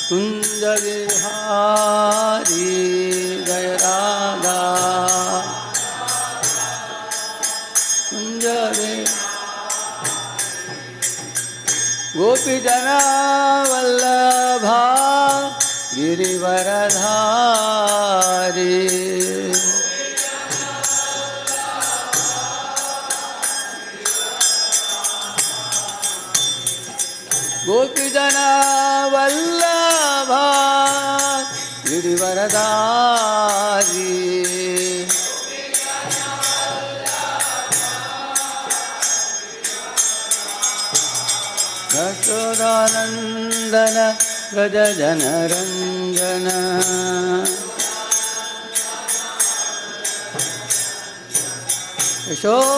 कुंज विहारी जय राधा कुंज गोपी जना वल्लभा गिरिवरधारी गोपी जना वल्लभा गिरिवरधारी यशोदानंदन व्रज जनरंजन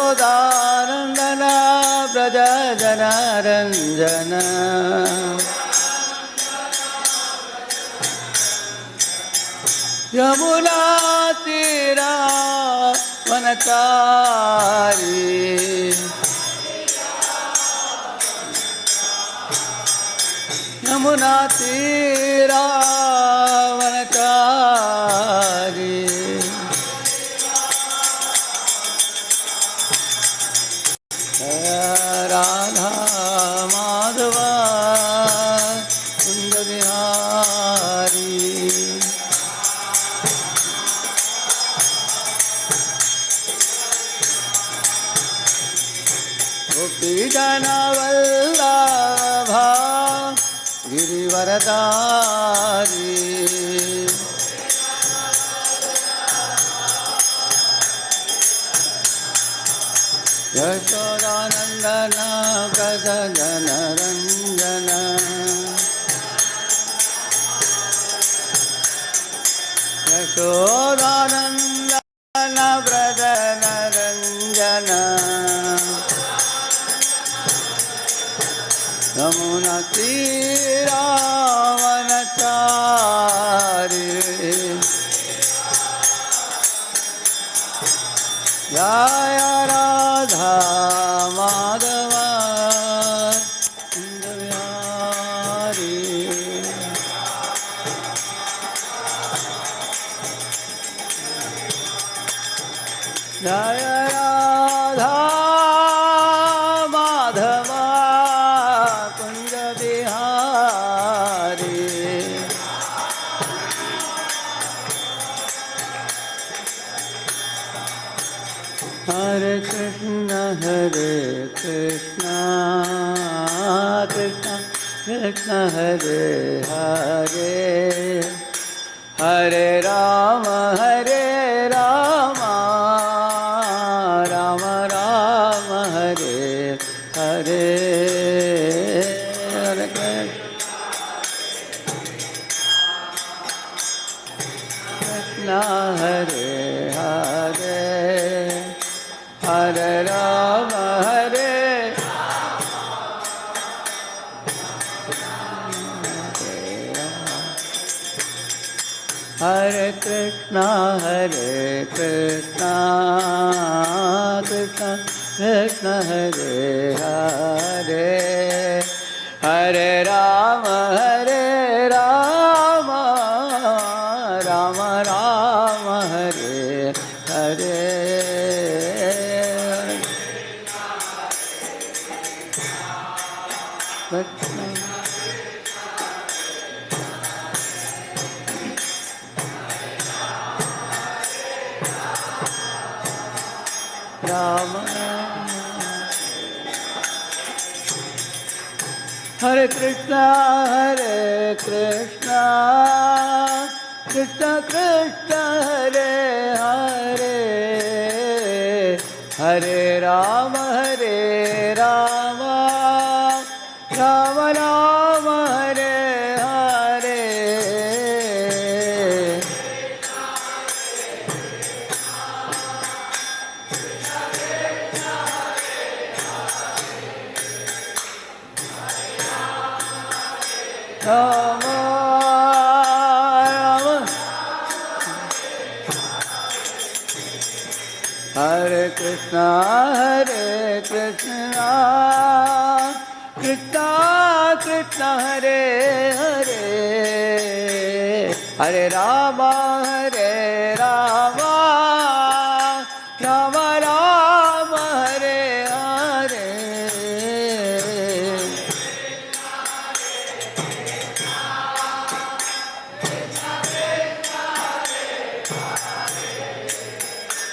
यशोदानंदन व्रज जनरंजन यमुना तीरा वनचारी यमुना तीरा वनचारी राधा माधवा कुंज बिहारी गोपी जन वल्लभा गिरिवरधारी यशोदानंदन व्रज जनरंजन यशोदानंदन व्रज जनरंजन यमुना तीरा वनचारी जय राधा माधवा कुंज बिहारी जय राधा माधवा कुंज बिहारी हरे कृष्ण कृष्ण कृष्ण हरे हरे हरे राम राम राम हरे हरे हरे कृष्ण हरे हरे हरे राम हरे कृष्ण कृष्ण कृष्ण हरे हरे हरे राम राम राम हरे हरे राम हरे कृष्ण कृष्ण कृष्ण हरे हरे हरे राम राम राम हरे हरे राम राम हरे Krishna Krishna Krishna Hare Hare Hare Rama, Rama Rama, Hare Hare.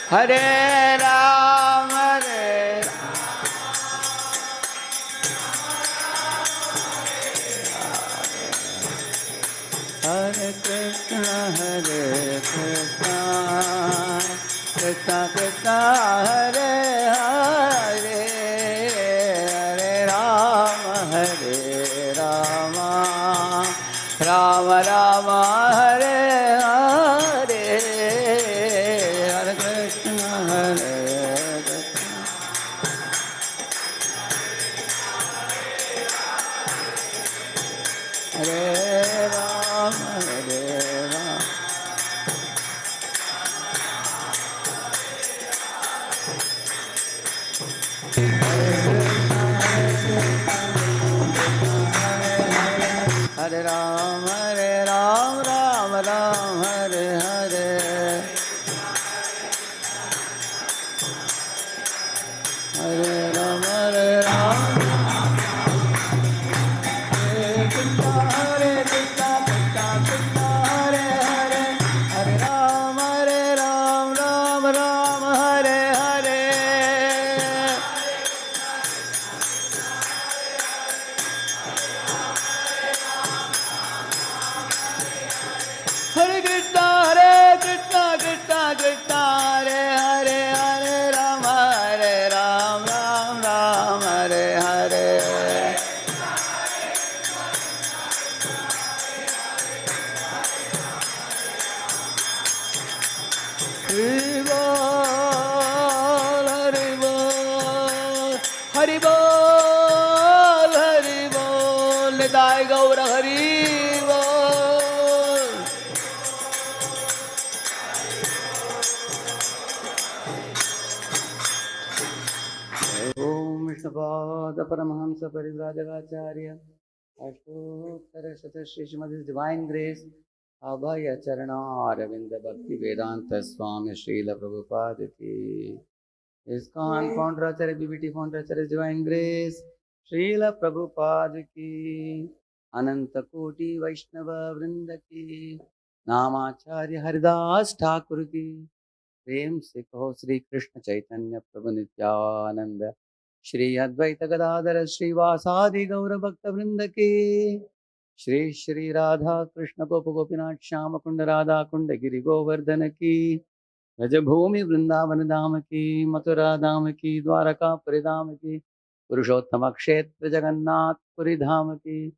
Hare Ram, Hare Hare Krishna, Hare Krishna, Krishna Krishna, Hare Hare, Hare Rama, Hare Rama, Rama Rama, Hare Hare, Hare Krishna, Hare Krishna. Hare Ram, Hare Ram. Hare Ram, Ram Ram, Hare Hare. Hare Ram, Ram. Hare Krishna, Krishna Krishna, Hare Hare. Hare Ram, Ram Ram, Hare Hare. Hare Krishna, Krishna Krishna, Hare Hare. Hare Ram, Ram Hare Hare. Hari Bol, Hari Bol, Hari Bol, Hari Bol, Nidai Gaura Hari Bol. Om Vishnupada Paramahamsa Parivrajagacharya Ashtottara Shatashri Srimad Divine Grace Abhaya Charana Aravinda Bhakti Vedanta Swami Srila Prabhupada Ki ISKCON Founder Acharya BBT Founder Acharya Divine Grace Srila Prabhupada Ki Ananta Koti Vaishnava Vrinda Ki Namacharya Haridas Thakur Ki प्रेम से कहो श्री कृष्ण चैतन्य प्रभु नित्यानंद श्री अद्वैत गदाधर श्रीवासादि गौर भक्त वृंद की श्री श्री राधा कृष्ण गोप गोपीनाथ श्याम कुंड राधा कुंड गिरि गोवर्धन की रज भूमि वृंदावन धाम की मथुरा धाम की द्वारकापुरी धाम की पुरुषोत्तम क्षेत्र जगन्नाथ पुरी धाम की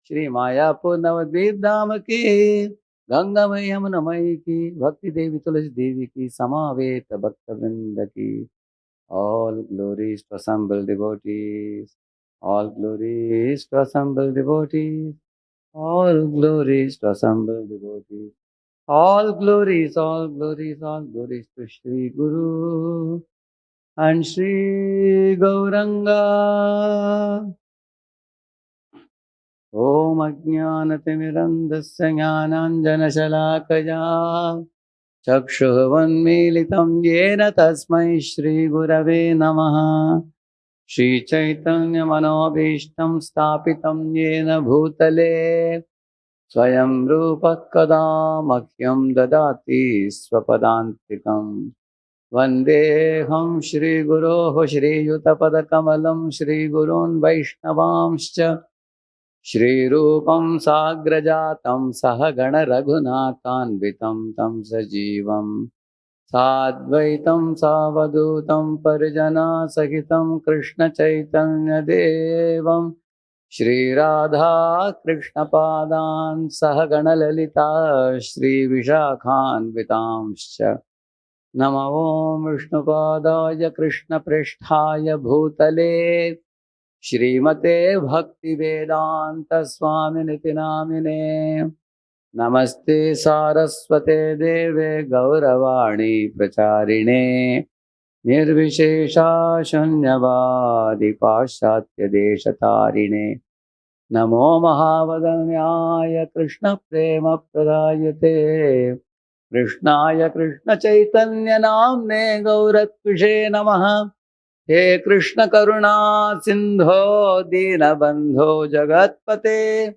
श्री मायापुर नवद्वीप धाम की गंगामय यमुनामयी की भक्ति देवी तुलसी देवी की समावेत भक्त वृंद की all glories to assemble devotees, all glories to assemble devotees, all glories to assemble devotees, all glories, all glories, all glories to Shri Guru and Shri Gauranga. Om Ajnanatimirandasya Jnananjanashalakaya चक्षुर्वन्मीलितं येन तस्मै श्रीगुरवे नमः श्रीचैतन्यमनोभीष्टं स्थापितं येन भूतले स्वयं रूपः कदा मह्यं ददाति स्वपदान्तिकं वन्देऽहं श्रीगुरोः श्रीयुतपदकमलं श्रीगुरून् वैष्णवांश्च श्रीरूपं साग्रजातं सहगण रघुनाथान्वितं तं सजीवं साद्वैतं सावधूतं परिजनसहितं कृष्णचैतन्यदेवं श्रीराधा कृष्णपादान् सहगण ललिता श्रीविशाखान्वितांश्च नमो विष्णुपादाय कृष्णप्रेष्ठाय भूतले श्रीमते भक्तिवेदांत स्वामिनिति नामिने नमस्ते सारस्वते देवे गौरवाणी प्रचारिणे निर्विशेषा शून्यवादी पाश्चात्य देशतारिणे नमो महावदन्याय कृष्णप्रेमप्रदायते कृष्णाय कृष्णचैतन्यनाम्ने गौरत्विषे नमः। हे कृष्ण करुणा सिंधो दीनबंधो जगत्पते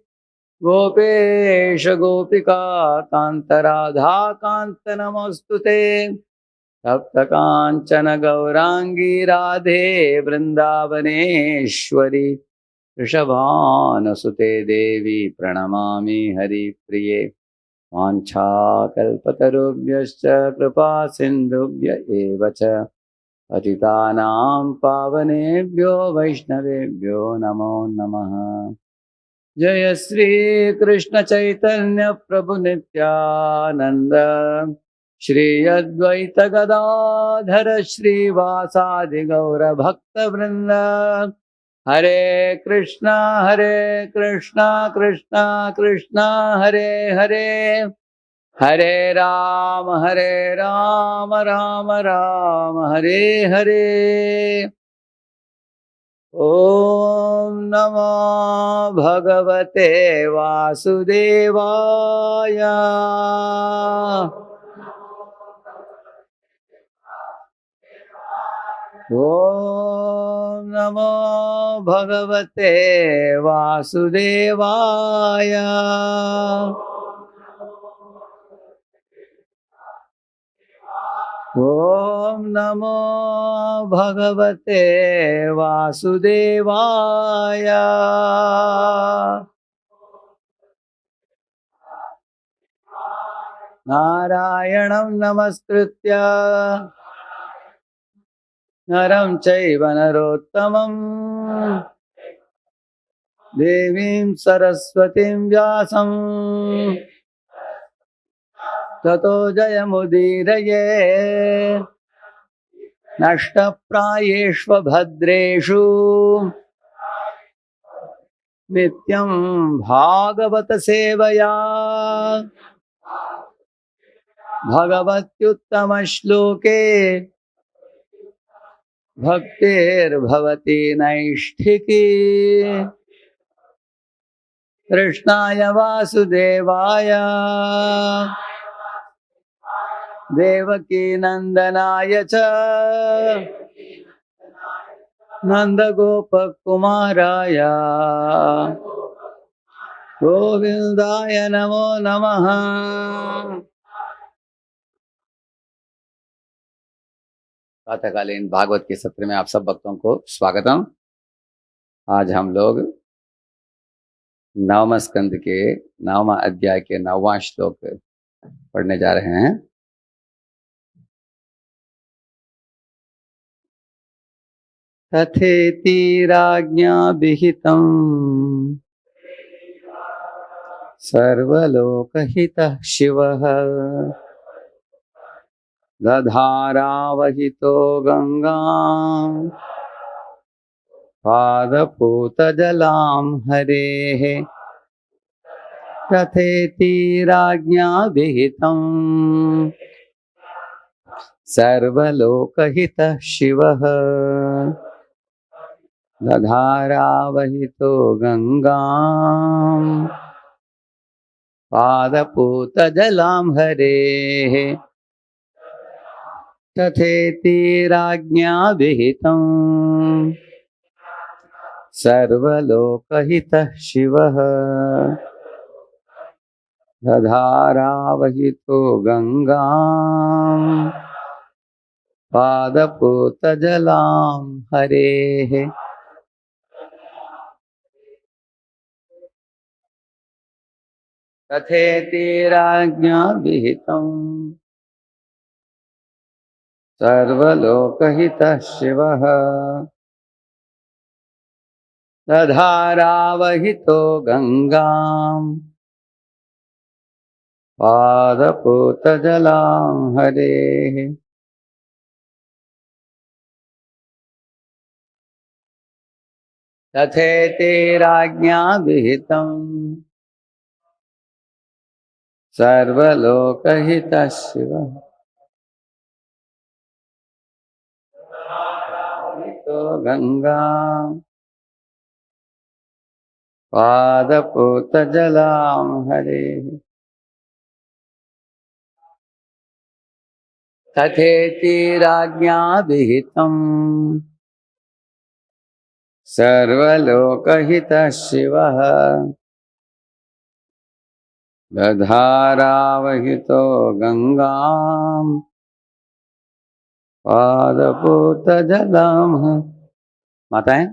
गोपेश गोपिका कांत राधा कांत नमोस्तुते। तप्त कांचन गौरांगी राधे वृंदावनेश्वरी वृषभानुसुते देवी प्रणमामि हरिप्रिये। वाञ्छाकल्पतरुभ्यश्च कृपा सिन्धुभ्य एव च पतितानां पावनेभ्यो वैष्णवेभ्यो नमो नमः। जय श्री कृष्ण चैतन्य प्रभु नित्यानंद श्री अद्वैत गदाधर श्रीवासादि गौर भक्त वृंद। हरे कृष्णा कृष्णा कृष्णा हरे हरे हरे राम राम राम हरे हरे। ओम नमो भगवते वासुदेवाय। ओम नमो भगवते वासुदेवाय। ओम नमो भगवते वासुदेवाय। नारायणं नमस्कृत्य नरं चैव नरोत्तमं देवीं सरस्वतीं व्यासं ततो जयमुदीरये। नष्टप्रायेष्व भद्रेषु नित्यं भागवत सेवया भगवत्युत्तम श्लोके भक्तिर्भवति नैष्ठिकी। कृष्णाय वासुदेवाय देवकी नंदनाय च नंदगोपकुमाराय गोविंदाय नमो नमः। प्रातःकालीन भागवत के सत्र में आप सब भक्तों को स्वागतम। आज हम लोग नवम स्कंद के नवम अध्याय के 9वां श्लोक पढ़ने जा रहे हैं। तथेति राज्ञा विहितं सर्वलोकहितः शिवः दधारावहितो गंगां पादपूतजलां हरेः। तथेति राज्ञा विहितं सर्वलोकहितः शिवः दधारावहितो गंगां पादपूतजलां हरेः। तथेति राज्ञा विहितं सर्वलोकहितः शिवः दधारावहितो गंगां पादपूतजलां हरेः। तथेति राज्ञा विहितं सर्वलोकहितः शिवः दधारावहितो गंगां पादपूतजलां हरेः। तथेति राज्ञा विहितं सर्वलोकहितः शिवः तो गंगा पादपूतजलां हरेः तथेति राज्ञा विहितम् सर्वलोकहितः शिवः दधारावहितो गंगाम् पादपूतजलां माताएं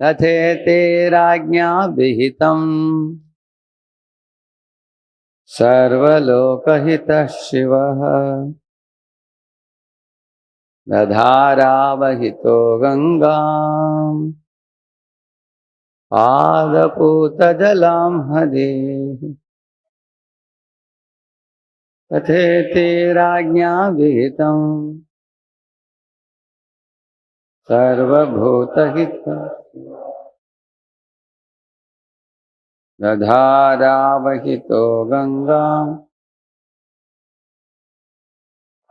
तथेति राज्ञा विहितम् सर्वलोकहितः शिवः दधारावहितो गंगाम् पादपूतजलां हरेः तथेति राज्ञा विहितम् सर्वभूतहितम् दधारावहितो गंगाम्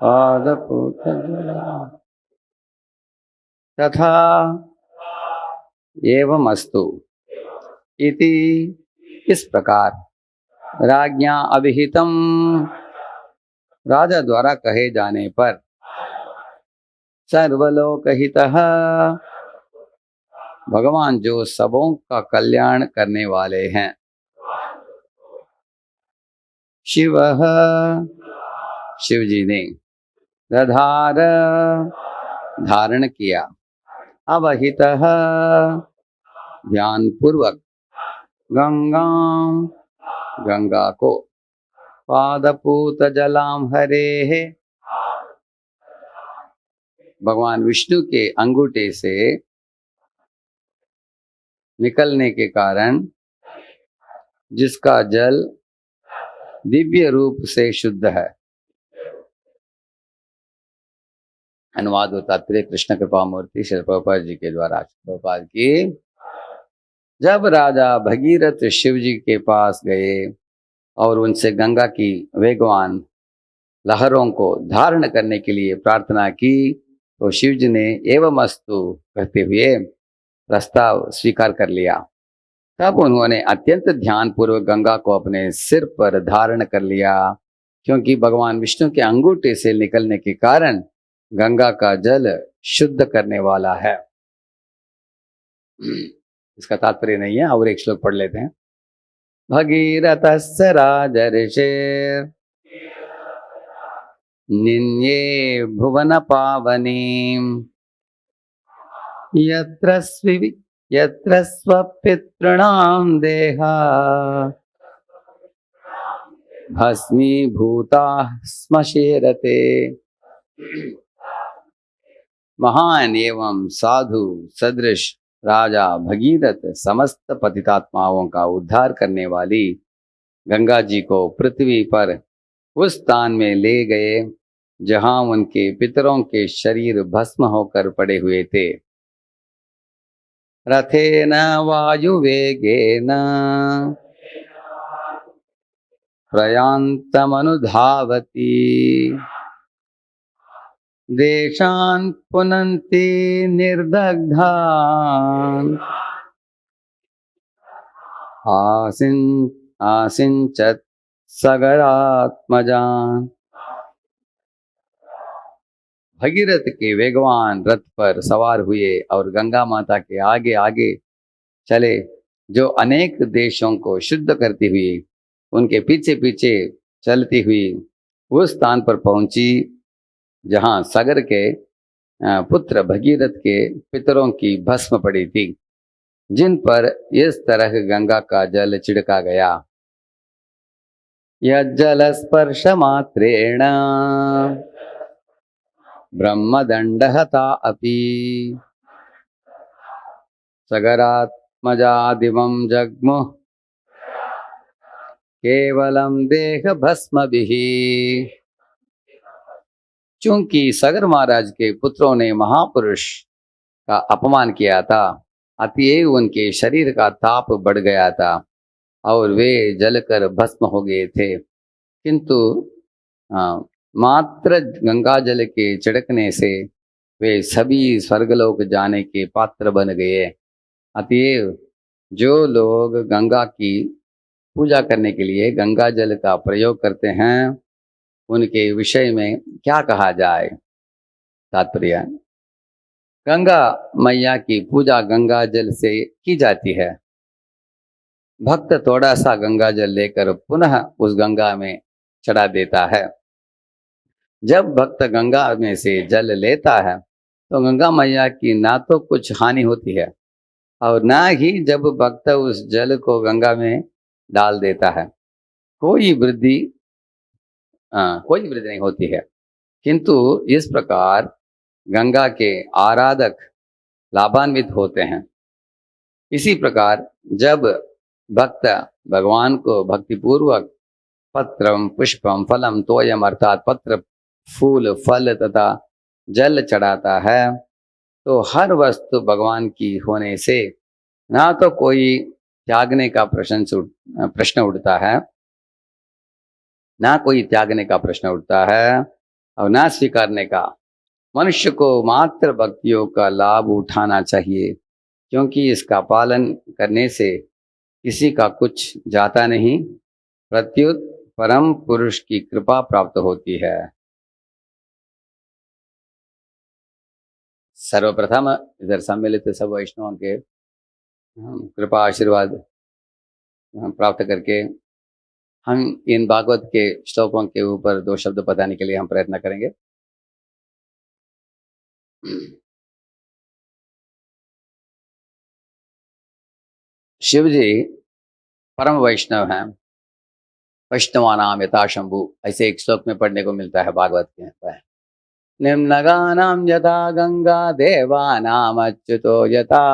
पादपूतजलां तथा एवमस्तु इति इस प्रकार राज्ञा अभिहितम राजा द्वारा कहे जाने पर सर्वलोकहितः भगवान जो सबों का कल्याण करने वाले हैं शिवः शिव जी ने दधार धारण किया अवहितः ध्यान पूर्वक गंगा गंगा को पादपूत जलाम हरेः भगवान विष्णु के अंगूठे से निकलने के कारण जिसका जल दिव्य रूप से शुद्ध है। अनुवाद होता तात्पर्य कृष्ण कृपा मूर्ति श्री प्रभुपाद जी के द्वारा। प्रभुपाद की जब राजा भगीरथ शिव जी के पास गए और उनसे गंगा की वेगवान लहरों को धारण करने के लिए प्रार्थना की तो शिव जी ने एवमस्तु कहते हुए प्रस्ताव स्वीकार कर लिया। तब उन्होंने अत्यंत ध्यान पूर्वक गंगा को अपने सिर पर धारण कर लिया, क्योंकि भगवान विष्णु के अंगूठे से निकलने के कारण गंगा का जल शुद्ध करने वाला है। इसका तात्पर्य नहीं है, और एक श्लोक पढ़ लेते हैं। भगीरथस्य राजर्षेर् निन्ये भुवन पावनीं यत्र स्वपितॄणां देहा भस्मीभूताः श्मशेरते। महान एवं साधु सदृश राजा भगीरथ समस्त पतितात्माओं का उद्धार करने वाली गंगा जी को पृथ्वी पर उस स्थान में ले गए जहां उनके पितरों के शरीर भस्म होकर पड़े हुए थे। रथेन वायुवेगेन प्रयान्तमनुधावति देशान् पुनन्ति निर्दग्धान् आसिञ्चत् सगरात्मजान्। भगीरथ के वेगवान रथ पर सवार हुए और गंगा माता के आगे आगे चले, जो अनेक देशों को शुद्ध करती हुई उनके पीछे पीछे चलती हुई उस स्थान पर पहुंची जहां सागर के पुत्र भगीरथ के पितरों की भस्म पड़ी थी, जिन पर इस तरह गंगा का जल छिड़का गया। यज्जल स्पर्श मात्रेण ब्रह्मदंडहता अपि सगरात्मजादिवं जग्मुः केवलम देह भस्मभिः। चूंकि सगर महाराज के पुत्रों ने महापुरुष का अपमान किया था, अतएव उनके शरीर का ताप बढ़ गया था और वे जलकर भस्म हो गए थे, किंतु मात्र गंगा जल के छिड़कने से वे सभी स्वर्गलोक जाने के पात्र बन गए। अतएव जो लोग गंगा की पूजा करने के लिए गंगा जल का प्रयोग करते हैं उनके विषय में क्या कहा जाए। तात्पर्य, गंगा मैया की पूजा गंगा जल से की जाती है। भक्त थोड़ा सा गंगा जल लेकर पुनः उस गंगा में चढ़ा देता है। जब भक्त गंगा में से जल लेता है तो गंगा मैया की ना तो कुछ हानि होती है और ना ही जब भक्त उस जल को गंगा में डाल देता है कोई वृद्धि नहीं होती है। किंतु इस प्रकार गंगा के आराधक लाभान्वित होते हैं। इसी प्रकार जब भक्त भगवान को भक्तिपूर्वक पत्रम पुष्पम फलम तोयम अर्थात पत्र फूल फल तथा जल चढ़ाता है तो हर वस्तु भगवान की होने से ना तो कोई त्यागने का प्रश्न उठता है, ना कोई त्यागने का प्रश्न उठता है और ना स्वीकारने का। मनुष्य को मात्र भक्तियों का लाभ उठाना चाहिए, क्योंकि इसका पालन करने से किसी का कुछ जाता नहीं, प्रत्युत परम पुरुष की कृपा प्राप्त होती है। सर्वप्रथम इधर सम्मिलित सब वैष्णवों के कृपा आशीर्वाद प्राप्त करके हम इन भागवत के श्लोकों के ऊपर 2 शब्द बताने के लिए हम प्रयत्न करेंगे। शिव जी परम वैष्णव हैं, वैष्णवानाम यथा शंभु, ऐसे एक श्लोक में पढ़ने को मिलता है भागवत के। निम्नगानाम यथा गंगा देवानाम अच्युतो यथा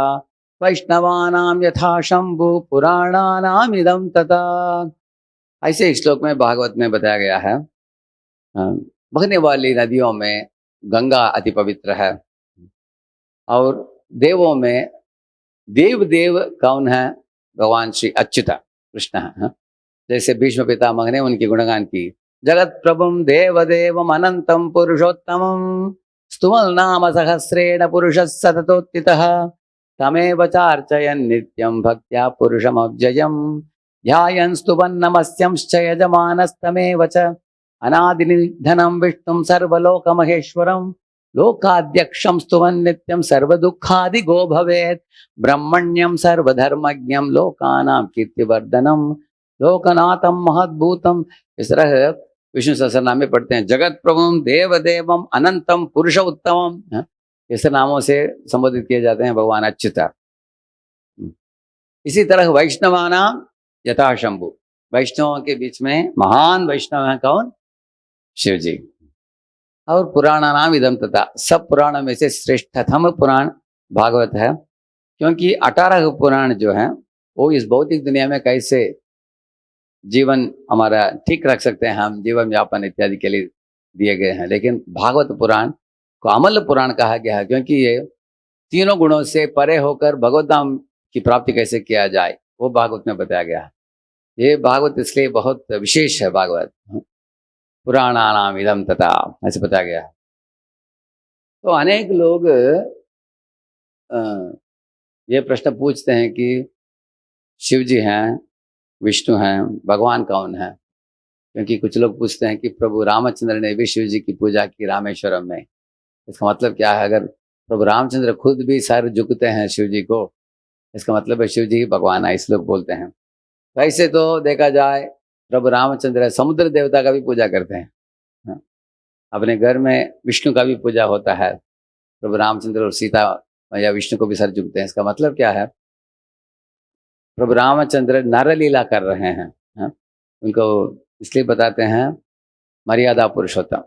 वैष्णवानाम यथा शंभु पुराणानाम इदम तथा। ऐसे एक श्लोक में भागवत में बताया गया है। बहने वाली नदियों में गंगा अति पवित्र है और देवों में देव कौन है? भगवान श्री अच्युत कृष्ण है। जैसे भीष्म पितामह ने उनकी गुणगान की, जगत प्रभुम देवदेवम अनंतम पुरुषोत्तमम स्तुवल नाम सहस्रेण पुरुष सततोत्थितः तमेव चार्चयन् नित्यं भक्त्या पुरुषमव्ययम् ध्यायन् स्तुवन् नमस्यंश्च यजमानस्तमेव च अनादिनिधनं विष्णुं सर्वलोकमहेश्वरं लोकाध्यक्षं स्तुवन् नित्यं सर्वदुःखादिगो भवेत् ब्रह्मण्यं सर्वधर्मज्ञं लोकानां कीर्तिवर्धनम् लोकनाथम महद्भूतम। इस तरह विष्णु सहस्रनाम में पढ़ते हैं, जगत प्रभुम देव देवम अनंतम पुरुष उत्तमम, इस नामों से संबोधित किए जाते हैं भगवान अच्युत। इसी तरह वैष्णवानाम यथा शंभु, वैष्णवों के बीच में महान वैष्णव है कौन? शिव जी। और पुराणानाम इदम तथा, सब पुराणों में से श्रेष्ठतम पुराण भागवत है, क्योंकि 18 पुराण जो हैं वो इस भौतिक दुनिया में कैसे जीवन हमारा ठीक रख सकते हैं, हम जीवन यापन इत्यादि के लिए दिए गए हैं। लेकिन भागवत पुराण को अमल पुराण कहा गया है, क्योंकि ये तीनों गुणों से परे होकर भगवत धाम की प्राप्ति कैसे किया जाए वो भागवत में बताया गया है। ये भागवत इसलिए बहुत विशेष है। भागवत पुराणानाम इदम तथा ऐसे बताया गया है। तो अनेक लोग ये प्रश्न पूछते हैं कि शिव जी हैं, विष्णु हैं, भगवान कौन है? क्योंकि कुछ लोग पूछते हैं कि प्रभु रामचंद्र ने भी शिव जी की पूजा की रामेश्वरम में। इसका मतलब क्या है? अगर प्रभु रामचंद्र खुद भी सर झुकते हैं शिव जी को, इसका मतलब है शिव जी ही भगवान है, इस लोग बोलते हैं। वैसे तो देखा जाए प्रभु रामचंद्र समुद्र देवता का भी पूजा करते हैं। अपने घर में विष्णु का भी पूजा होता है, प्रभु रामचंद्र और सीता या विष्णु को भी सर झुकते हैं। इसका मतलब क्या है? प्रभु रामचंद्र नरलीला कर रहे हैं, उनको इसलिए बताते हैं मर्यादा पुरुषोत्तम।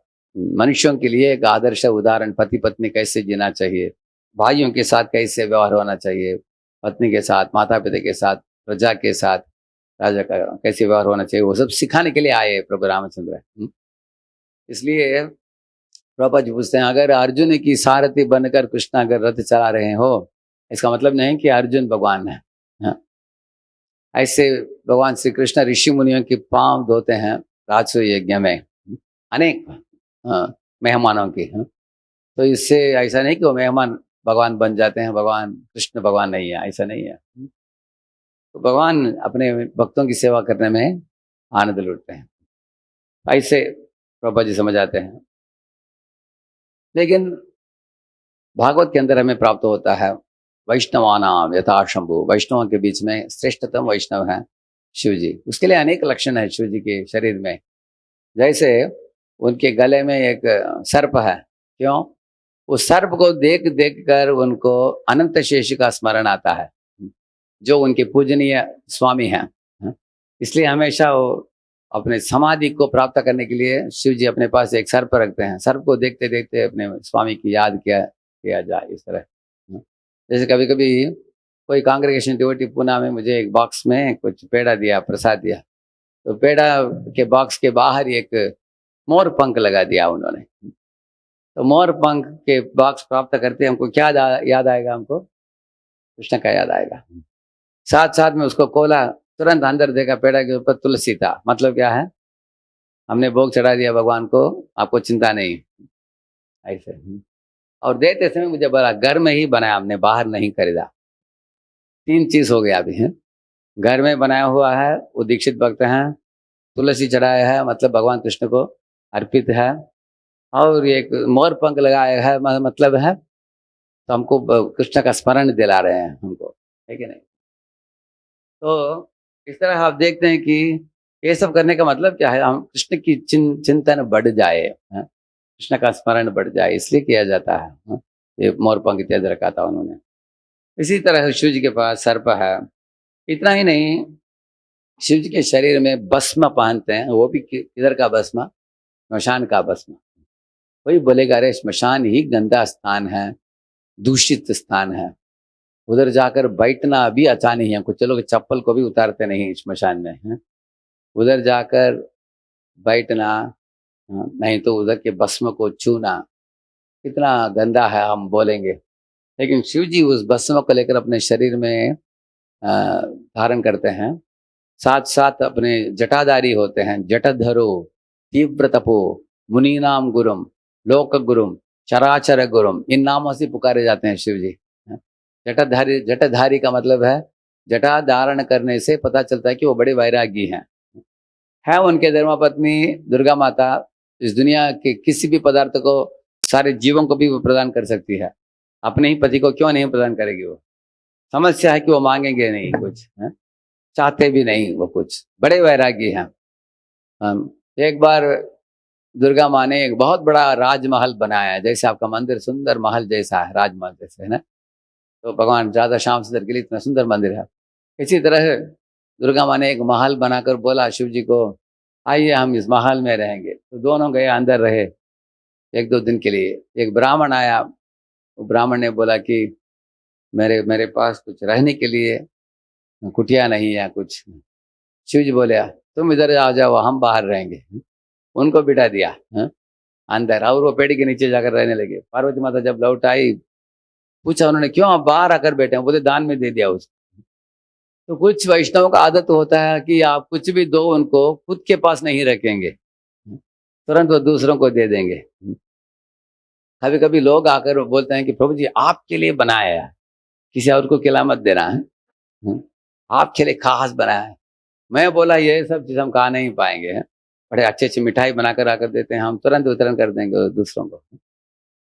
मनुष्यों के लिए एक आदर्श उदाहरण, पति पत्नी कैसे जीना चाहिए, भाइयों के साथ कैसे व्यवहार होना चाहिए, पत्नी के साथ, माता पिता के साथ, प्रजा के साथ राजा का कैसे व्यवहार होना चाहिए, वो सब सिखाने के लिए आए प्रभु रामचंद्र। इसलिए प्रभुपाद जी पूछते हैं, अगर अर्जुन की सारथी बनकर कृष्ण अगर रथ चला रहे हो, इसका मतलब नहीं कि अर्जुन भगवान है। ऐसे भगवान श्री कृष्ण ऋषि मुनियों के पांव धोते हैं राजसूय यज्ञ में, अनेक मेहमानों की। तो इससे ऐसा नहीं कि वो मेहमान भगवान बन जाते हैं, भगवान कृष्ण भगवान नहीं है, ऐसा नहीं है। तो भगवान अपने भक्तों की सेवा करने में आनंद लूटते हैं, ऐसे प्रभुपा जी समझाते हैं। लेकिन भागवत के अंदर हमें प्राप्त होता है वैष्णवानाम यथा शंभु, वैष्णवों के बीच में श्रेष्ठतम वैष्णव है शिव जी। उसके लिए अनेक लक्षण है शिव जी के शरीर में। जैसे उनके गले में एक सर्प है, क्यों? उस सर्प को देख देख कर उनको अनंत शेष का स्मरण आता है, जो उनके पूजनीय स्वामी हैं। इसलिए हमेशा वो अपने समाधि को प्राप्त करने के लिए शिव जी अपने पास एक सर्प रखते हैं। सर्प को देखते देखते अपने स्वामी की याद किया जाए, इस तरह। जैसे कभी कभी कोई कांग्रेगेशन डिवोटी पुणे में मुझे एक बॉक्स में कुछ पेड़ा दिया, प्रसाद दिया, तो पेड़ा के बॉक्स के बाहर एक मोर पंख लगा दिया उन्होंने। तो मोर पंख के बॉक्स प्राप्त करते हमको क्या याद आएगा? हमको कृष्ण का याद आएगा। साथ साथ में उसको खोला, तुरंत अंदर देखा पेड़ा के ऊपर तुलसी था। मतलब क्या है? हमने भोग चढ़ा दिया भगवान को, आपको चिंता नहीं, ऐसे। और देते समय मुझे बोला घर में ही बनाया हमने, बाहर नहीं खरीदा। 3 चीज हो गया अभी है। घर में बनाया हुआ है, वो दीक्षित भक्त हैं, तुलसी चढ़ाया है मतलब भगवान कृष्ण को अर्पित है, और एक मोर पंख लगाया है मतलब है तो हमको कृष्ण का स्मरण दिला रहे हैं हमको, है कि नहीं? तो इस तरह आप देखते हैं कि ये सब करने का मतलब क्या है? हम कृष्ण की चिंतन बढ़ जाए, कृष्ण का स्मरण बढ़ जाए, इसलिए किया जाता है। ये मोर पंख इत्यादि रखा था उन्होंने। इसी तरह शिव जी के पास सर्प है। इतना ही नहीं, शिव जी के शरीर में भस्म पहनते हैं, वो भी किधर का भस्म? श्मशान का भस्म। वही बोलेगा अरे श्मशान ही गंदा स्थान है, दूषित स्थान है, उधर जाकर बैठना भी अच्छा नहीं है। कुछ लोग चप्पल को भी उतारते नहीं श्मशान में, है? उधर जाकर बैठना, नहीं तो उधर के भस्म को छूना कितना गंदा है हम बोलेंगे। लेकिन शिव जी उस भस्म को लेकर अपने शरीर में धारण करते हैं। साथ साथ अपने जटाधारी होते हैं। जटधरो तीव्र तपो मुनीनाम गुरुम लोक गुरुम चराचर गुरुम, इन नामों से पुकारे जाते हैं शिव जी। जटाधारी का मतलब है, जटा धारण करने से पता चलता है कि वो बड़े वैरागी हैं। है उनके धर्मपत्नी दुर्गा माता इस दुनिया के किसी भी पदार्थ को, सारे जीवों को भी वो प्रदान कर सकती है, अपने ही पति को क्यों नहीं प्रदान करेगी? वो समस्या है कि वो मांगेंगे नहीं कुछ, है? चाहते भी नहीं वो कुछ, बड़े वैरागी हैं। एक बार दुर्गा माँ ने एक बहुत बड़ा राजमहल बनाया है, जैसे आपका मंदिर सुंदर महल जैसा है, राजमहल जैसे, है ना? तो भगवान राधा श्याम सुंदर के लिए इतना सुंदर मंदिर है। इसी तरह दुर्गा माँ ने एक महल बनाकर बोला शिव जी को, आइए हम इस महल में रहेंगे। तो दोनों गए, अंदर रहे 1-2 दिन के लिए। एक ब्राह्मण आया, वो ब्राह्मण ने बोला कि मेरे पास कुछ रहने के लिए कुटिया नहीं है कुछ। शिव जी बोले तुम इधर आ जाओ, हम बाहर रहेंगे। उनको बिठा दिया अंदर, और वो पेड़ के नीचे जाकर रहने लगे। पार्वती माता जब लौट आई, पूछा उन्होंने क्यों आप बाहर आकर बैठे हैं? बोले दान में दे दिया उसको। तो कुछ वैष्णव का आदत होता है कि आप कुछ भी दो उनको, खुद के पास नहीं रखेंगे, तुरंत वो दूसरों को दे देंगे। कभी कभी लोग आकर बोलते हैं कि प्रभु जी आपके लिए बनाया है, किसी और को खिला मत देना है, आपके लिए खास बनाया है। मैं बोला ये सब चीज हम खा नहीं पाएंगे, है? बड़े अच्छी अच्छी मिठाई बनाकर आकर देते हैं, हम तुरंत वितरण कर देंगे दूसरों को।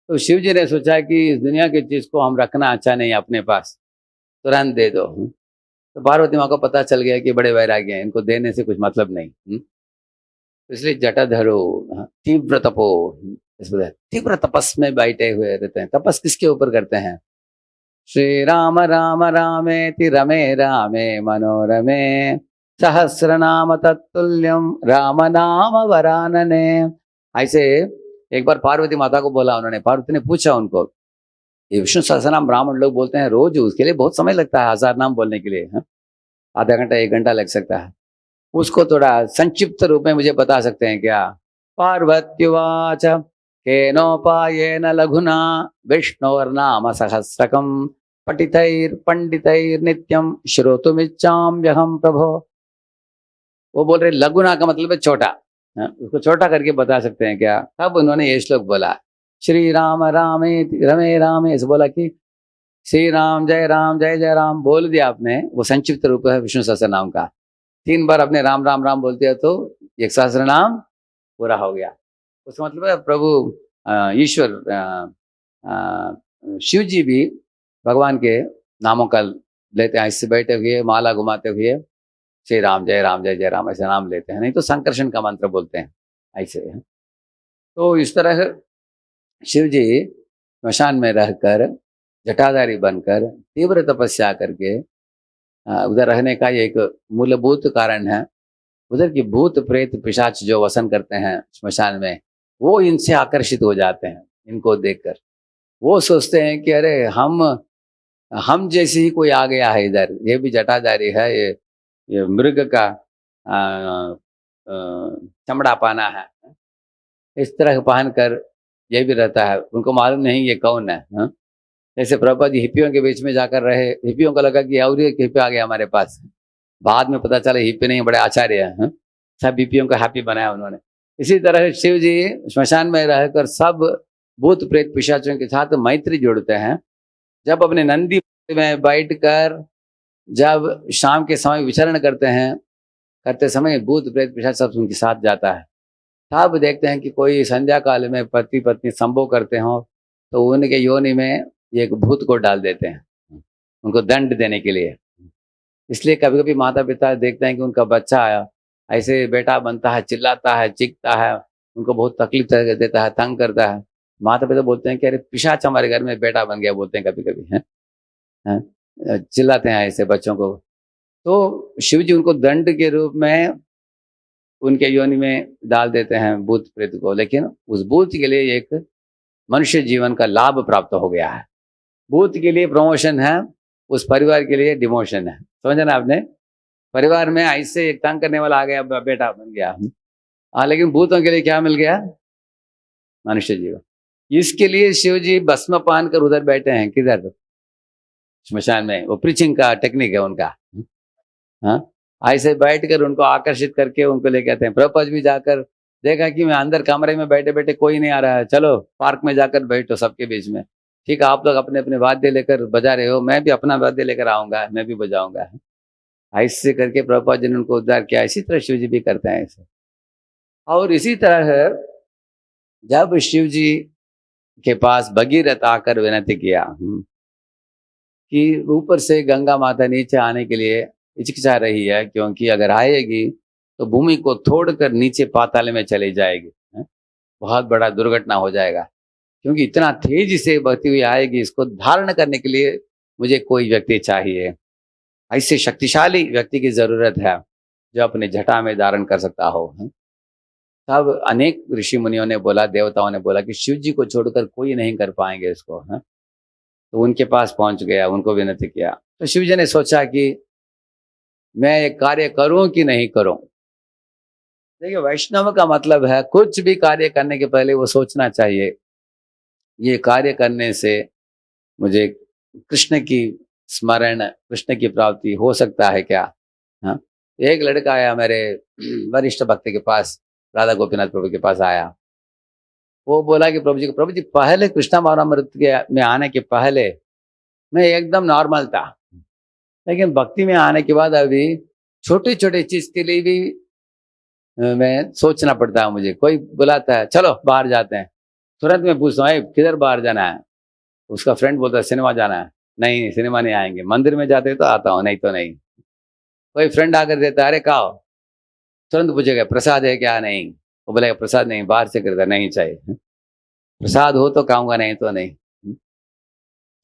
तो शिव जी ने सोचा कि इस दुनिया की चीज को हम रखना अच्छा नहीं, अपने पास तुरंत दे दो। तो पार्वती माँ को पता चल गया कि बड़े वैराग्य हैं, इनको देने से कुछ मतलब नहीं। तो इसलिए जटाधरो तीव्र तपो, तीव्र तपस में बैठे हुए रहते हैं। तपस किसके ऊपर करते हैं? श्री राम राम रामेति रमे रामे मनोरमे सहस्रनाम तत्तुल्यम राम नाम वरानने। ऐसे एक बार पार्वती माता को बोला उन्होंने। पार्वती ने पूछा उनको, ये विष्णु सहस्रनाम ब्राह्मण लोग बोलते हैं रोज, उसके लिए बहुत समय लगता है 1000 नाम बोलने के लिए, है? आधा घंटा 1 घंटा लग सकता है। उसको थोड़ा संक्षिप्त रूप में मुझे बता सकते हैं क्या? पार्वत्युवाच केनोपायेन लघुना विष्णोर्नाम सहस्रकम पठितैर्पंडितैर् नित्यम श्रोतुमिच्छाम्यहम् प्रभो। वो बोल रहे लघुना का मतलब है छोटा, उसको छोटा करके बता सकते हैं क्या? तब उन्होंने ये श्लोक बोला, श्री राम रामे रमे रामे ऐसे बोला कि श्री राम जय जय राम बोल दिया आपने, वो संक्षिप्त रूप है विष्णु सहस्त्र नाम का। 3 बार अपने राम राम राम बोलते हैं तो एक सहस्त्र नाम पूरा हो गया। उसका मतलब है प्रभु ईश्वर शिव जी भी भगवान के नामों का लेते हैं, इससे बैठे हुए माला घुमाते हुए श्री राम जय जय राम ऐसे नाम लेते हैं, नहीं तो संकर्षण का मंत्र बोलते हैं ऐसे। तो इस तरह शिव जी श्मशान में रहकर जटाधारी बनकर तीव्र तपस्या करके उधर रहने का ये एक मूलभूत कारण है। उधर की भूत प्रेत पिशाच जो वसन करते हैं श्मशान में, वो इनसे आकर्षित हो जाते हैं। इनको देखकर वो सोचते हैं कि अरे हम जैसे ही कोई आ गया है इधर, ये भी जटाधारी है, ये मृग का चमड़ा पहना है, इस तरह पहनकर ये भी रहता है। उनको मालूम नहीं ये कौन है। जैसे प्रभुपाद जी हिप्पियों के बीच में जाकर रहे, हिप्पियों को लगा कि और एक हिप्पी आ गया हमारे पास, बाद में पता चला हिप्पी नहीं बड़े आचार्य हैं। सब हिप्पियों को हैप्पी बनाया उन्होंने। इसी तरह शिव जी श्मशान में रहकर सब भूत प्रेत पिशाचों के साथ मैत्री जोड़ते हैं। जब अपने नंदी में बैठकर जब शाम के समय विचरण करते समय भूत प्रेत पिशाच सब उनके साथ जाता है। तब देखते हैं कि कोई संध्या काल में पति पत्नी संभोग करते हो तो उनके योनि में एक भूत को डाल देते हैं उनको दंड देने के लिए। इसलिए कभी कभी माता पिता देखते हैं कि उनका बच्चा आया ऐसे बेटा बनता है, चिल्लाता है, चीखता है, उनको बहुत तकलीफ देता है, तंग करता है। माता पिता बोलते हैं कि अरे पिशाच हमारे घर में बेटा बन गया, बोलते हैं कभी कभी हैं, चिल्लाते हैं ऐसे बच्चों को। तो शिव जी उनको दंड के रूप में उनके योनि में डाल देते हैं भूत प्रेत को, लेकिन उस भूत के लिए एक मनुष्य जीवन का लाभ प्राप्त हो गया है। भूत के लिए प्रमोशन है, उस परिवार के लिए डिमोशन है। समझे ना आपने? परिवार में ऐसे एक तंग करने वाला आ गया, बेटा बन गया। हाँ, लेकिन भूतों के लिए क्या मिल गया? मनुष्य जीवन। इसके लिए शिव जी भस्म पहन कर उधर बैठे हैं, किधर? श्मशान में। वो प्रीचिंग का टेक्निक है उनका। हाँ, ऐसे बैठकर उनको आकर्षित करके उनको लेके आते हैं। प्रभुपाद भी जाकर देखा कि मैं अंदर कमरे में बैठे बैठे कोई नहीं आ रहा है, चलो पार्क में जाकर बैठो सबके बीच में। ठीक है, आप लोग अपने अपने वाद्य लेकर बजा रहे हो, मैं भी अपना वाद्य लेकर आऊंगा, मैं भी बजाऊंगा। ऐसे करके प्रभुपाद जी ने उनको उद्धार किया। इसी तरह शिव जी भी करते हैं ऐसे। और इसी तरह जब शिव जी के पास भगीरथ आकर विनती किया कि ऊपर से गंगा माता नीचे आने के लिए हिचकिचा रही है, क्योंकि अगर आएगी तो भूमि को तोड़कर नीचे पाताल में चली जाएगी, बहुत बड़ा दुर्घटना हो जाएगा। क्योंकि इतना तेजी से बहती हुई आएगी, इसको धारण करने के लिए मुझे कोई व्यक्ति चाहिए। ऐसे शक्तिशाली व्यक्ति की जरूरत है जो अपने जटा में धारण कर सकता हो। तब अनेक ऋषि मुनियों ने बोला, देवताओं ने बोला कि शिव जी को छोड़कर कोई नहीं कर पाएंगे इसको। तो उनके पास पहुंच गया, उनको विनती किया। तो शिव जी ने सोचा कि मैं एक कार्य करूं कि नहीं करूं। देखिए, वैष्णव का मतलब है कुछ भी कार्य करने के पहले वो सोचना चाहिए, ये कार्य करने से मुझे कृष्ण की स्मरण, कृष्ण की प्राप्ति हो सकता है क्या? हाँ, एक लड़का आया मेरे वरिष्ठ भक्त के पास, राधा गोपीनाथ प्रभु के पास आया। वो बोला कि प्रभु जी पहले कृष्ण भावनामृत में आने के पहले मैं एकदम नॉर्मल था, लेकिन भक्ति में आने के बाद अभी छोटे छोटे चीज के लिए भी मैं सोचना पड़ता है। मुझे कोई बुलाता है चलो बाहर जाते हैं, तुरंत मैं पूछता हूँ किधर बाहर जाना है? उसका फ्रेंड बोलता है सिनेमा जाना है। नहीं, सिनेमा नहीं आएंगे। मंदिर में जाते तो आता हूँ, नहीं तो नहीं। कोई फ्रेंड आकर देता है, अरे खाओ, तुरंत पूछेगा प्रसाद है क्या? नहीं। वो बोलेगा प्रसाद नहीं, बाहर से करता, नहीं चाहिए। प्रसाद हो तो खाऊंगा, नहीं तो नहीं।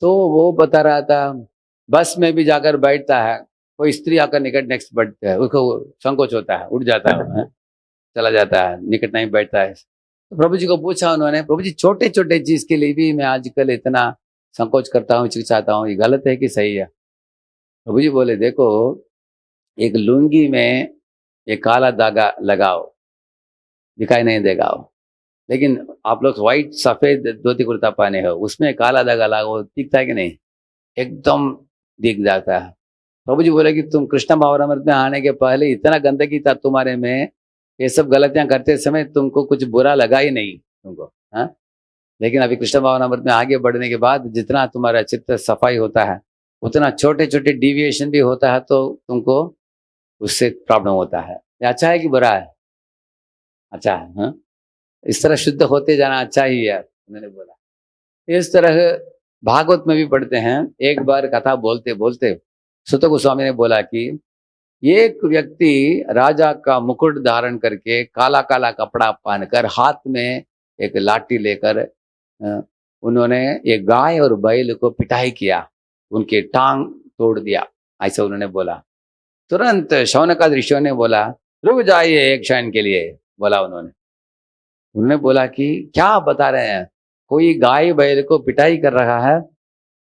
तो वो बता रहा था बस में भी जाकर बैठता है, कोई स्त्री आकर निकट नेक्स्ट बैठता है, उसको संकोच होता है, उठ जाता है, चला जाता है, निकट नहीं बैठता है। तो प्रभु जी को पूछा उन्होंने, प्रभु जी छोटे छोटे चीज के लिए भी मैं आजकल इतना संकोच करता हूँ, हिचकिचाता हूँ, ये गलत है कि सही है? प्रभु जी बोले देखो, एक लुंगी में एक काला धागा लगाओ, दिखाई नहीं देगा वो, लेकिन आप लोग व्हाइट सफेद धोती कुर्ता पहने हो, उसमें काला धागा लगाओ, दिखता है कि नहीं? एकदम दिख जाता है। प्रभु जी बोले कि तुम कृष्ण भावनामृत में आने के पहले इतना गंदगी था तुम्हारे में, ये सब गलतियां करते समय तुमको कुछ बुरा लगा ही नहीं तुमको। हाँ, लेकिन अभी कृष्ण भावनामृत में आगे बढ़ने के बाद जितना तुम्हारा चित्त सफाई होता है, उतना छोटे छोटे डिविएशन भी होता है तो तुमको उससे प्रॉब्लम होता है। ये अच्छा है कि बुरा है? अच्छा है, हाँ? इस तरह शुद्ध होते जाना अच्छा ही है, उन्होंने बोला। इस तरह भागवत में भी पढ़ते हैं। एक बार कथा बोलते बोलते सुत गोस्वामी ने बोला कि एक व्यक्ति राजा का मुकुट धारण करके काला काला कपड़ा पहनकर हाथ में एक लाठी लेकर उन्होंने एक गाय और बैल को पिटाई किया, उनके टांग तोड़ दिया, ऐसा उन्होंने बोला। तुरंत शौनकादि ऋषियों ने बोला रुक जाइए एक क्षण के लिए, बोला उन्होंने बोला कि क्या बता रहे हैं, कोई गाय बैल को पिटाई कर रहा है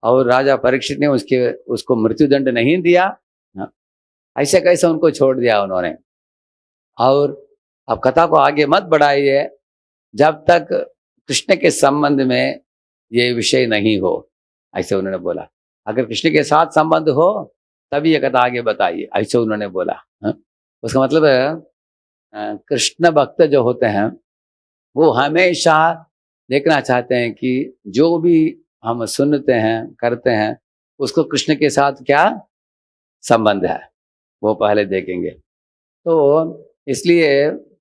और राजा परीक्षित ने उसको मृत्युदंड नहीं दिया, ऐसे कैसे उनको छोड़ दिया उन्होंने। और अब कथा को आगे मत बढ़ाइए जब तक कृष्ण के संबंध में ये विषय नहीं हो, ऐसे उन्होंने बोला। अगर कृष्ण के साथ संबंध हो तभी ये कथा आगे बताइए, ऐसे उन्होंने बोला। उसका मतलब है कृष्ण भक्त जो होते हैं वो हमेशा देखना चाहते हैं कि जो भी हम सुनते हैं करते हैं उसको कृष्ण के साथ क्या संबंध है वो पहले देखेंगे। तो इसलिए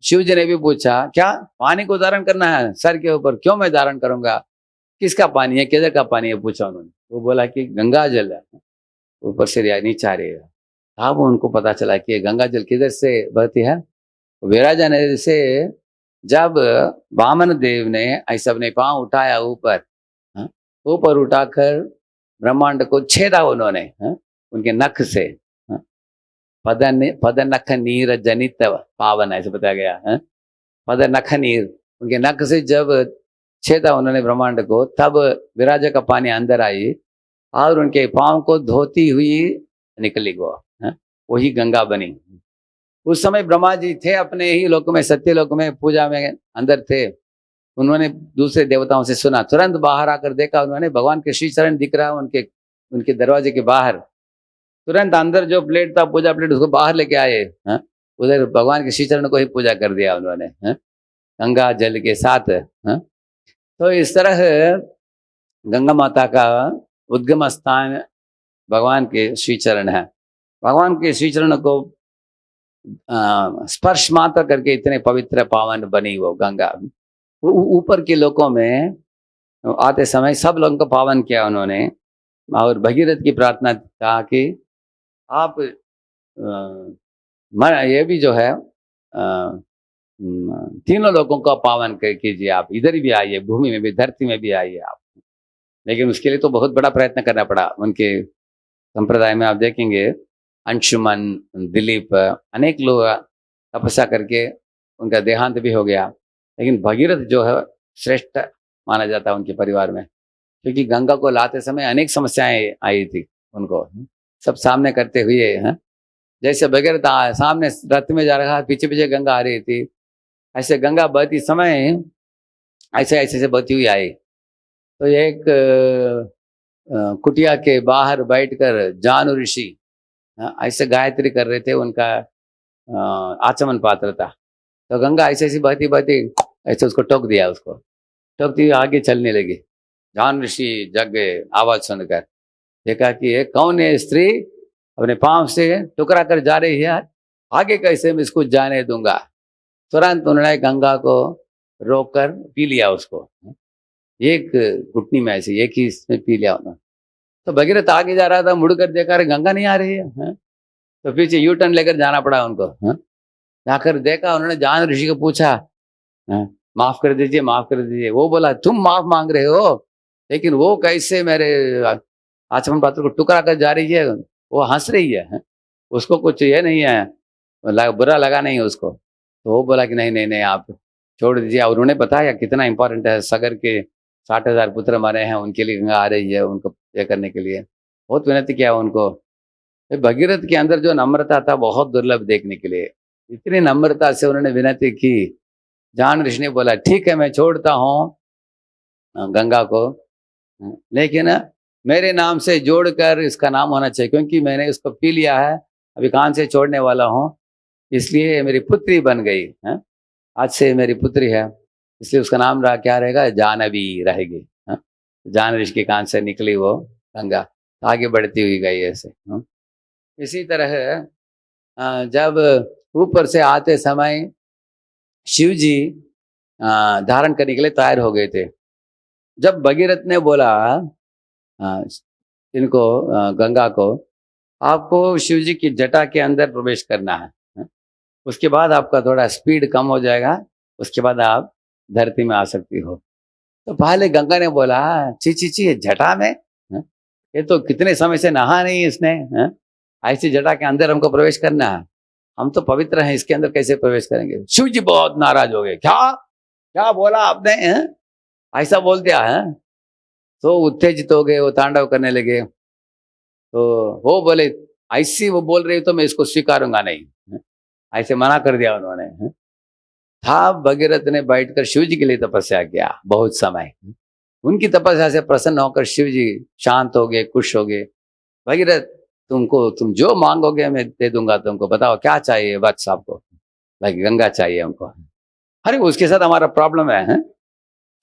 शिव जी ने भी पूछा क्या पानी को धारण करना है सर के ऊपर? क्यों मैं धारण करूंगा? किसका पानी है, किधर का पानी है, पूछा उन्होंने। वो बोला कि गंगा जल है, ऊपर से नीचे आ रही है। अब उनको पता चला कि गंगा जल किधर से बहती है, विराजा नदी से। जब वामन देव ने ऐसा अपने पांव उठाया ऊपर, ऊपर उठाकर ब्रह्मांड को छेदा उन्होंने उनके नख से, पद नख नीर जनित पावन, ऐसे बताया गया। पद नख नीर, उनके नख से जब छेदा उन्होंने ब्रह्मांड को, तब विराजा का पानी अंदर आई और उनके पांव को धोती हुई निकली वो, वही गंगा बनी। उस समय ब्रह्मा जी थे अपने ही लोक में, सत्य लोक में, पूजा में अंदर थे। उन्होंने दूसरे देवताओं से सुना, तुरंत बाहर आकर देखा उन्होंने भगवान के श्री चरण दिख रहा उनके दरवाजे के बाहर। तुरंत अंदर जो प्लेट था पूजा प्लेट उसको बाहर लेके आए, उधर भगवान के श्री चरण को ही पूजा कर दिया उन्होंने गंगा जल के साथ। तो इस तरह गंगा माता का उद्गम स्थान भगवान के श्री चरण है। भगवान के श्री चरण को स्पर्श मात्र करके इतने पवित्र पावन बनी वो गंगा। ऊपर के लोकों में आते समय सब लोगों को पावन किया उन्होंने, और भगीरथ की प्रार्थना था कि आप ये भी जो है तीनों लोगों का पावन कीजिए, आप इधर भी आइए, भूमि में भी, धरती में भी आइए आप। लेकिन उसके लिए तो बहुत बड़ा प्रयत्न करना पड़ा। उनके संप्रदाय में आप देखेंगे अंशुमन, दिलीप, अनेक लोग तपस्या करके उनका देहांत भी हो गया। लेकिन भगीरथ जो है श्रेष्ठ माना जाता है उनके परिवार में, क्योंकि गंगा को लाते समय अनेक समस्याएं आई थी उनको, सब सामने करते हुए। जैसे भगीरथ सामने रथ में जा रहा, पीछे पीछे गंगा आ रही थी, ऐसे गंगा बहती समय ऐसे ऐसे से बहती हुई आई। तो एक कुटिया के बाहर बैठकर जानु ऋषि ऐसे गायत्री कर रहे थे, उनका आचमन पात्र था। तो गंगा ऐसे ऐसी बहती बहती ऐसे उसको टोक दिया, उसको टोकती हुई आगे चलने लगी। जान ऋषि जग गए आवाज सुनकर, देखा कि ये कौन है स्त्री अपने पांव से टुकरा कर जा रही है, आगे कैसे मैं इसको जाने दूंगा। तुरंत उन्होंने गंगा को रोककर पी लिया उसको, एक घुटनी में ऐसे एक ही इसमें पी लिया उन्होंने। तो भगीरथ आगे जा रहा था, मुड़कर देखा रहे गंगा नहीं आ रही है, तो पीछे यू टर्न लेकर जाना पड़ा उनको। जाकर देखा उन्होंने, जान ऋषि को पूछा माफ कर दीजिए माफ कर दीजिए। वो बोला तुम माफ मांग रहे हो, लेकिन वो कैसे मेरे आचमन पात्र को टुकरा कर जा रही है, वो हंस रही है, उसको कुछ ये नहीं है, बुरा लगा नहीं उसको। तो वो बोला कि नहीं नहीं नहीं आप छोड़ दीजिए। और उन्होंने बताया कितना इंपॉर्टेंट है, सगर के 60,000 पुत्र मरे हैं, उनके लिए गंगा आ रही है, उनको ये करने के लिए बहुत विनती किया उनको। भगीरथ के अंदर जो नम्रता था बहुत दुर्लभ देखने के लिए, इतनी नम्रता से उन्होंने विनती की। जान ऋषि ने बोला ठीक है मैं छोड़ता हूँ गंगा को, लेकिन मेरे नाम से जोड़कर इसका नाम होना चाहिए, क्योंकि मैंने उसको पी लिया है, अभी कान से छोड़ने वाला हूँ, इसलिए मेरी पुत्री बन गई है, आज से मेरी पुत्री है। इसलिए उसका नाम रहा क्या रहेगा, जानवी रहेगी। हाँ? जान ऋषि के कान से निकली वो गंगा, आगे बढ़ती हुई गई ऐसे। हाँ? इसी तरह जब ऊपर से आते समय शिव जी धारण करने के लिए तैयार हो गए थे। जब भगीरथ ने बोला इनको गंगा को, आपको शिव जी की जटा के अंदर प्रवेश करना है, उसके बाद आपका थोड़ा स्पीड कम हो जाएगा, उसके बाद आप धरती में आ सकती हो। तो पहले गंगा ने बोला, ची ची ची, जटा में, ये तो कितने समय से नहा नहीं इसने, ऐसी जटा के अंदर हमको प्रवेश करना है, हम तो पवित्र हैं, इसके अंदर कैसे प्रवेश करेंगे। शिव जी बहुत नाराज हो गए, क्या क्या बोला आपने, ऐसा बोल दिया है। तो उत्तेजित हो गए, वो तांडव करने लगे। तो वो बोले, ऐसी वो बोल रही तो मैं इसको स्वीकारूंगा नहीं, ऐसे मना कर दिया उन्होंने। था भगीरथ ने बैठकर शिव जी के लिए तपस्या किया बहुत समय। उनकी तपस्या से प्रसन्न होकर शिव जी शांत हो गए, खुश हो गए। भगीरथ, तुम जो मांगोगे मैं दे दूंगा तुमको, बताओ क्या चाहिए वत्स आपको। भाई गंगा चाहिए हमको। अरे उसके साथ हमारा प्रॉब्लम है?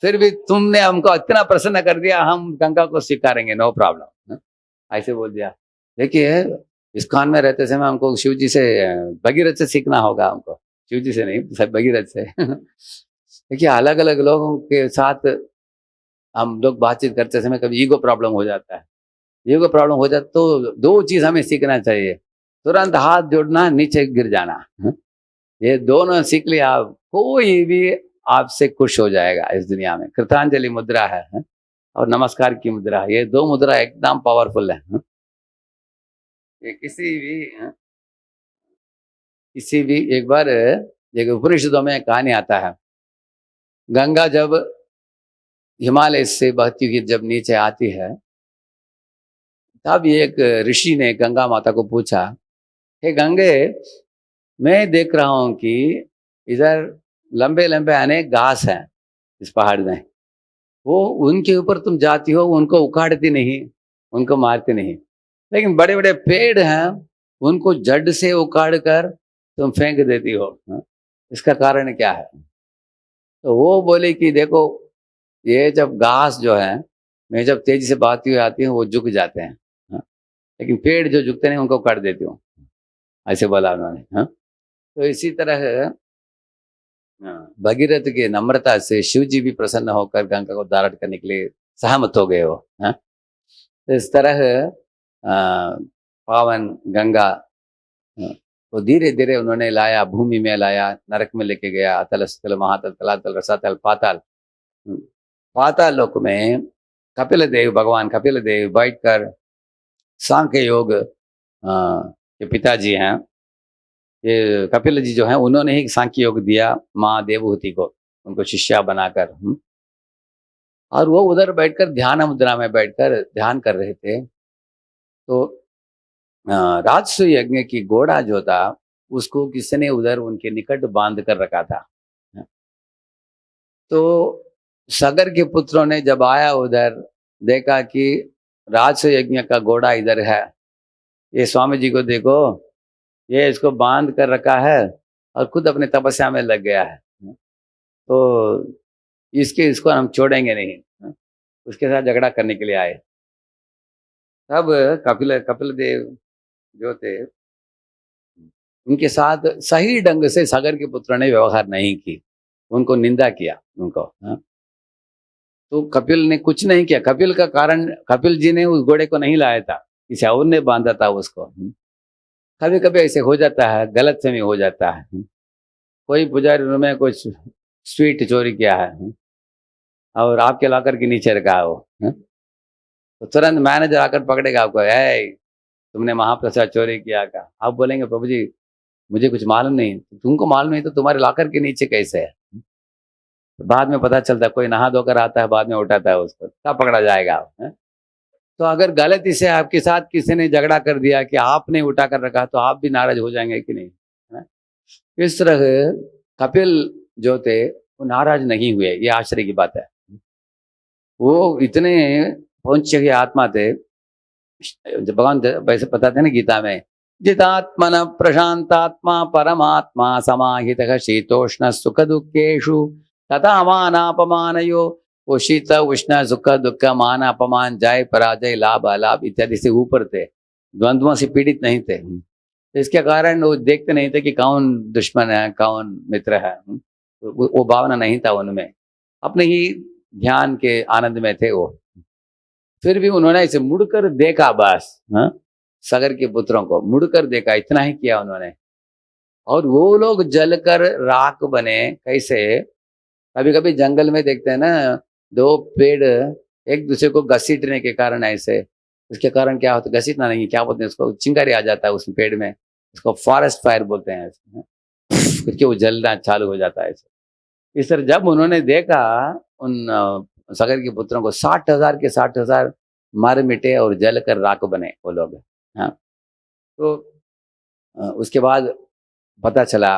फिर भी तुमने हमको इतना प्रसन्न कर दिया, हम गंगा को स्वीकारेंगे, नो प्रॉब्लम, ऐसे बोल दिया। देखिए, इस्कॉन में रहते समय हमको शिव जी से, भगीरथ से सीखना होगा हमको, शिव जी से नहीं, भगीरथ से। देखिए, अलग अलग लोगों के साथ हम लोग बातचीत करते समय कभी ईगो प्रॉब्लम हो जाता है। ईगो प्रॉब्लम हो जाता तो दो चीज हमें सीखना चाहिए, तुरंत हाथ जोड़ना, नीचे गिर जाना। ये दोनों सीख लिया, आप कोई भी आपसे खुश हो जाएगा इस दुनिया में। कृतांजलि मुद्रा है और नमस्कार की मुद्रा, ये दो मुद्रा एकदम पावरफुल है। ये किसी भी एक बार एक उपनिषदों में कहानी आता है, गंगा जब हिमालय से बहती हुई जब नीचे आती है, तब एक ऋषि ने गंगा माता को पूछा, हे गंगे, मैं देख रहा हूं कि इधर लंबे लंबे अनेक घास हैं इस पहाड़ में, वो उनके ऊपर तुम जाती हो, उनको उखाड़ती नहीं, उनको मारती नहीं, लेकिन बड़े बड़े पेड़ हैं, उनको जड़ से उखाड़ कर तुम फेंक देती हो, इसका कारण क्या है। तो वो बोले कि देखो, ये जब घास जो है, मैं जब तेजी से बहती हुई आती हूँ वो झुक जाते हैं, लेकिन पेड़ जो झुकते नहीं उनको काट देती हूँ, ऐसे बोला उन्होंने। तो इसी तरह भगीरथ की नम्रता से शिव जी भी प्रसन्न होकर गंगा को धारण करने के लिए सहमत हो गए हो। तो इस तरह पावन गंगा तो धीरे धीरे उन्होंने लाया, भूमि में लाया, नरक में लेके गया, अतल स्थल महातल तलातल रसातल पाताल। पाताल लोक में कपिल देव, भगवान कपिल देव बैठकर सांख्य योग के पिताजी हैं, ये कपिल जी जो हैं, उन्होंने ही सांख्य योग दिया माँ देवहूति को, उनको शिष्या बनाकर। और वो उधर बैठकर ध्यान मुद्रा में बैठकर ध्यान कर रहे थे। तो राजसु यज्ञ की घोड़ा जो था, उसको किसने उधर उनके निकट बांध कर रखा था। तो सगर के पुत्रों ने जब आया उधर, देखा कि राजसु यज्ञ का घोड़ा इधर है, ये स्वामी जी को देखो, ये इसको बांध कर रखा है और खुद अपने तपस्या में लग गया है, तो इसको हम छोड़ेंगे नहीं, उसके साथ झगड़ा करने के लिए आए। तब कपिल देव जो थे, उनके साथ सही ढंग से सागर के पुत्र ने व्यवहार नहीं की, उनको निंदा किया उनको। तो कपिल ने कुछ नहीं किया, कपिल का कारण, कपिल जी ने उस घोड़े को नहीं लाया था, किसी और ने बांधा था उसको। कभी कभी ऐसे हो जाता है, गलत फहमी हो जाता है। कोई पुजारी में कुछ स्वीट चोरी किया है और आपके लॉकर के नीचे रखा है वो, तो तुरंत मैनेजर आकर पकड़ेगा आपको, तुमने महाप्रसाद चोरी किया का। आप बोलेंगे, प्रभु जी मुझे कुछ मालूम नहीं। तुमको मालूम नहीं तो तुम्हारे लॉकर के नीचे कैसे है। तो बाद में पता चलता है, कोई नहा धोकर आता है, बाद में उठाता है उसको, तब पकड़ा जाएगा। तो अगर गलती से आपके साथ किसी ने झगड़ा कर दिया कि आपने उठा कर रखा, तो आप भी नाराज हो जाएंगे कि नहीं, है? इस तरह कपिल जो थे वो नाराज नहीं हुए, ये आश्चर्य की बात है। वो इतने पहुंचे हुए आत्मा थे, जब भगवान वैसे बताते हैं ना गीता में, जितात्मन प्रशांतात्मा परमात्मा समाहितः शीतोष्ण सुख दुखेषु तथा अमान अपमानयो, वो शीत उष्ण सुख दुख मान अपमान जय पराजय लाभ अलाभ इत्यादि से ऊपर थे, द्वंद्वों से पीड़ित नहीं थे। तो इसके कारण वो देखते नहीं थे कि कौन दुश्मन है कौन मित्र है। वो भावना नहीं था उनमें, अपने ही ध्यान के आनंद में थे वो। फिर भी उन्होंने इसे मुड़कर देखा बस, हाँ, सगर के पुत्रों को मुड़कर देखा, इतना ही किया उन्होंने। और वो लोग जलकर राख बने। कैसे? कभी कभी जंगल में देखते हैं ना, दो पेड़ एक दूसरे को घसीटने के कारण ऐसे, उसके कारण क्या होता है, घसीटना नहीं, क्या बोलते हैं उसको, चिंगारी आ जाता है उस पेड़ में, उसको फॉरेस्ट फायर बोलते हैं ऐसे, क्योंकि वो जलना चालू हो जाता है ऐसे। इस तरह जब उन्होंने देखा उन सगर के पुत्रों को, 60,000 के 60,000 मर मिटे और जल कर राख बने वो लोग। हाँ, तो उसके बाद पता चला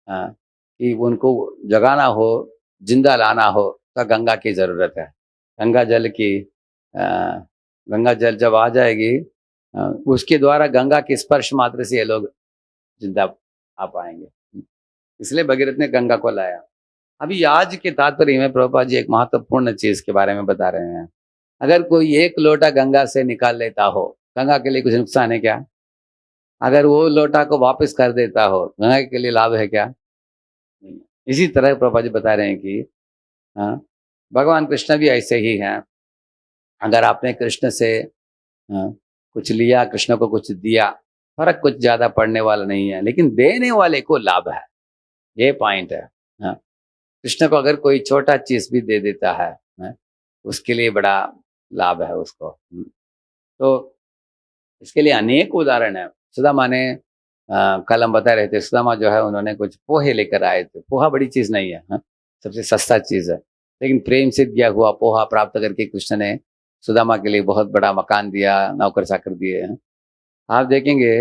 कि उनको जगाना हो, जिंदा लाना हो तो गंगा की जरूरत है। गंगा जल की अ, गंगा जल जब आ जाएगी, उसके द्वारा गंगा के स्पर्श मात्र से ये लोग जिंदा आ पाएंगे। इसलिए भगीरथ ने गंगा को लाया। अभी आज के तात्पर्य में प्रभुपाद जी एक महत्वपूर्ण चीज के बारे में बता रहे हैं। अगर कोई एक लोटा गंगा से निकाल लेता हो, गंगा के लिए कुछ नुकसान है क्या? अगर वो लोटा को वापस कर देता हो, गंगा के लिए लाभ है क्या? नहीं। इसी तरह प्रभुपाद जी बता रहे हैं कि हाँ, भगवान कृष्ण भी ऐसे ही हैं। अगर आपने कृष्ण से कुछ लिया, कृष्ण को कुछ दिया, फर्क कुछ ज्यादा पड़ने वाला नहीं है, लेकिन देने वाले को लाभ है, ये पॉइंट है। हाँ, कृष्ण को अगर कोई छोटा चीज भी दे देता है, उसके लिए बड़ा लाभ है उसको। तो इसके लिए अनेक उदाहरण है। सुदामा ने कल हम बता रहे थे, सुदामा जो है उन्होंने कुछ पोहे लेकर आए थे। पोहा बड़ी चीज नहीं है, सबसे सस्ता चीज है, लेकिन प्रेम से दिया हुआ पोहा प्राप्त करके कृष्ण ने सुदामा के लिए बहुत बड़ा मकान दिया, नौकर चाकर दिए हैं। आप देखेंगे,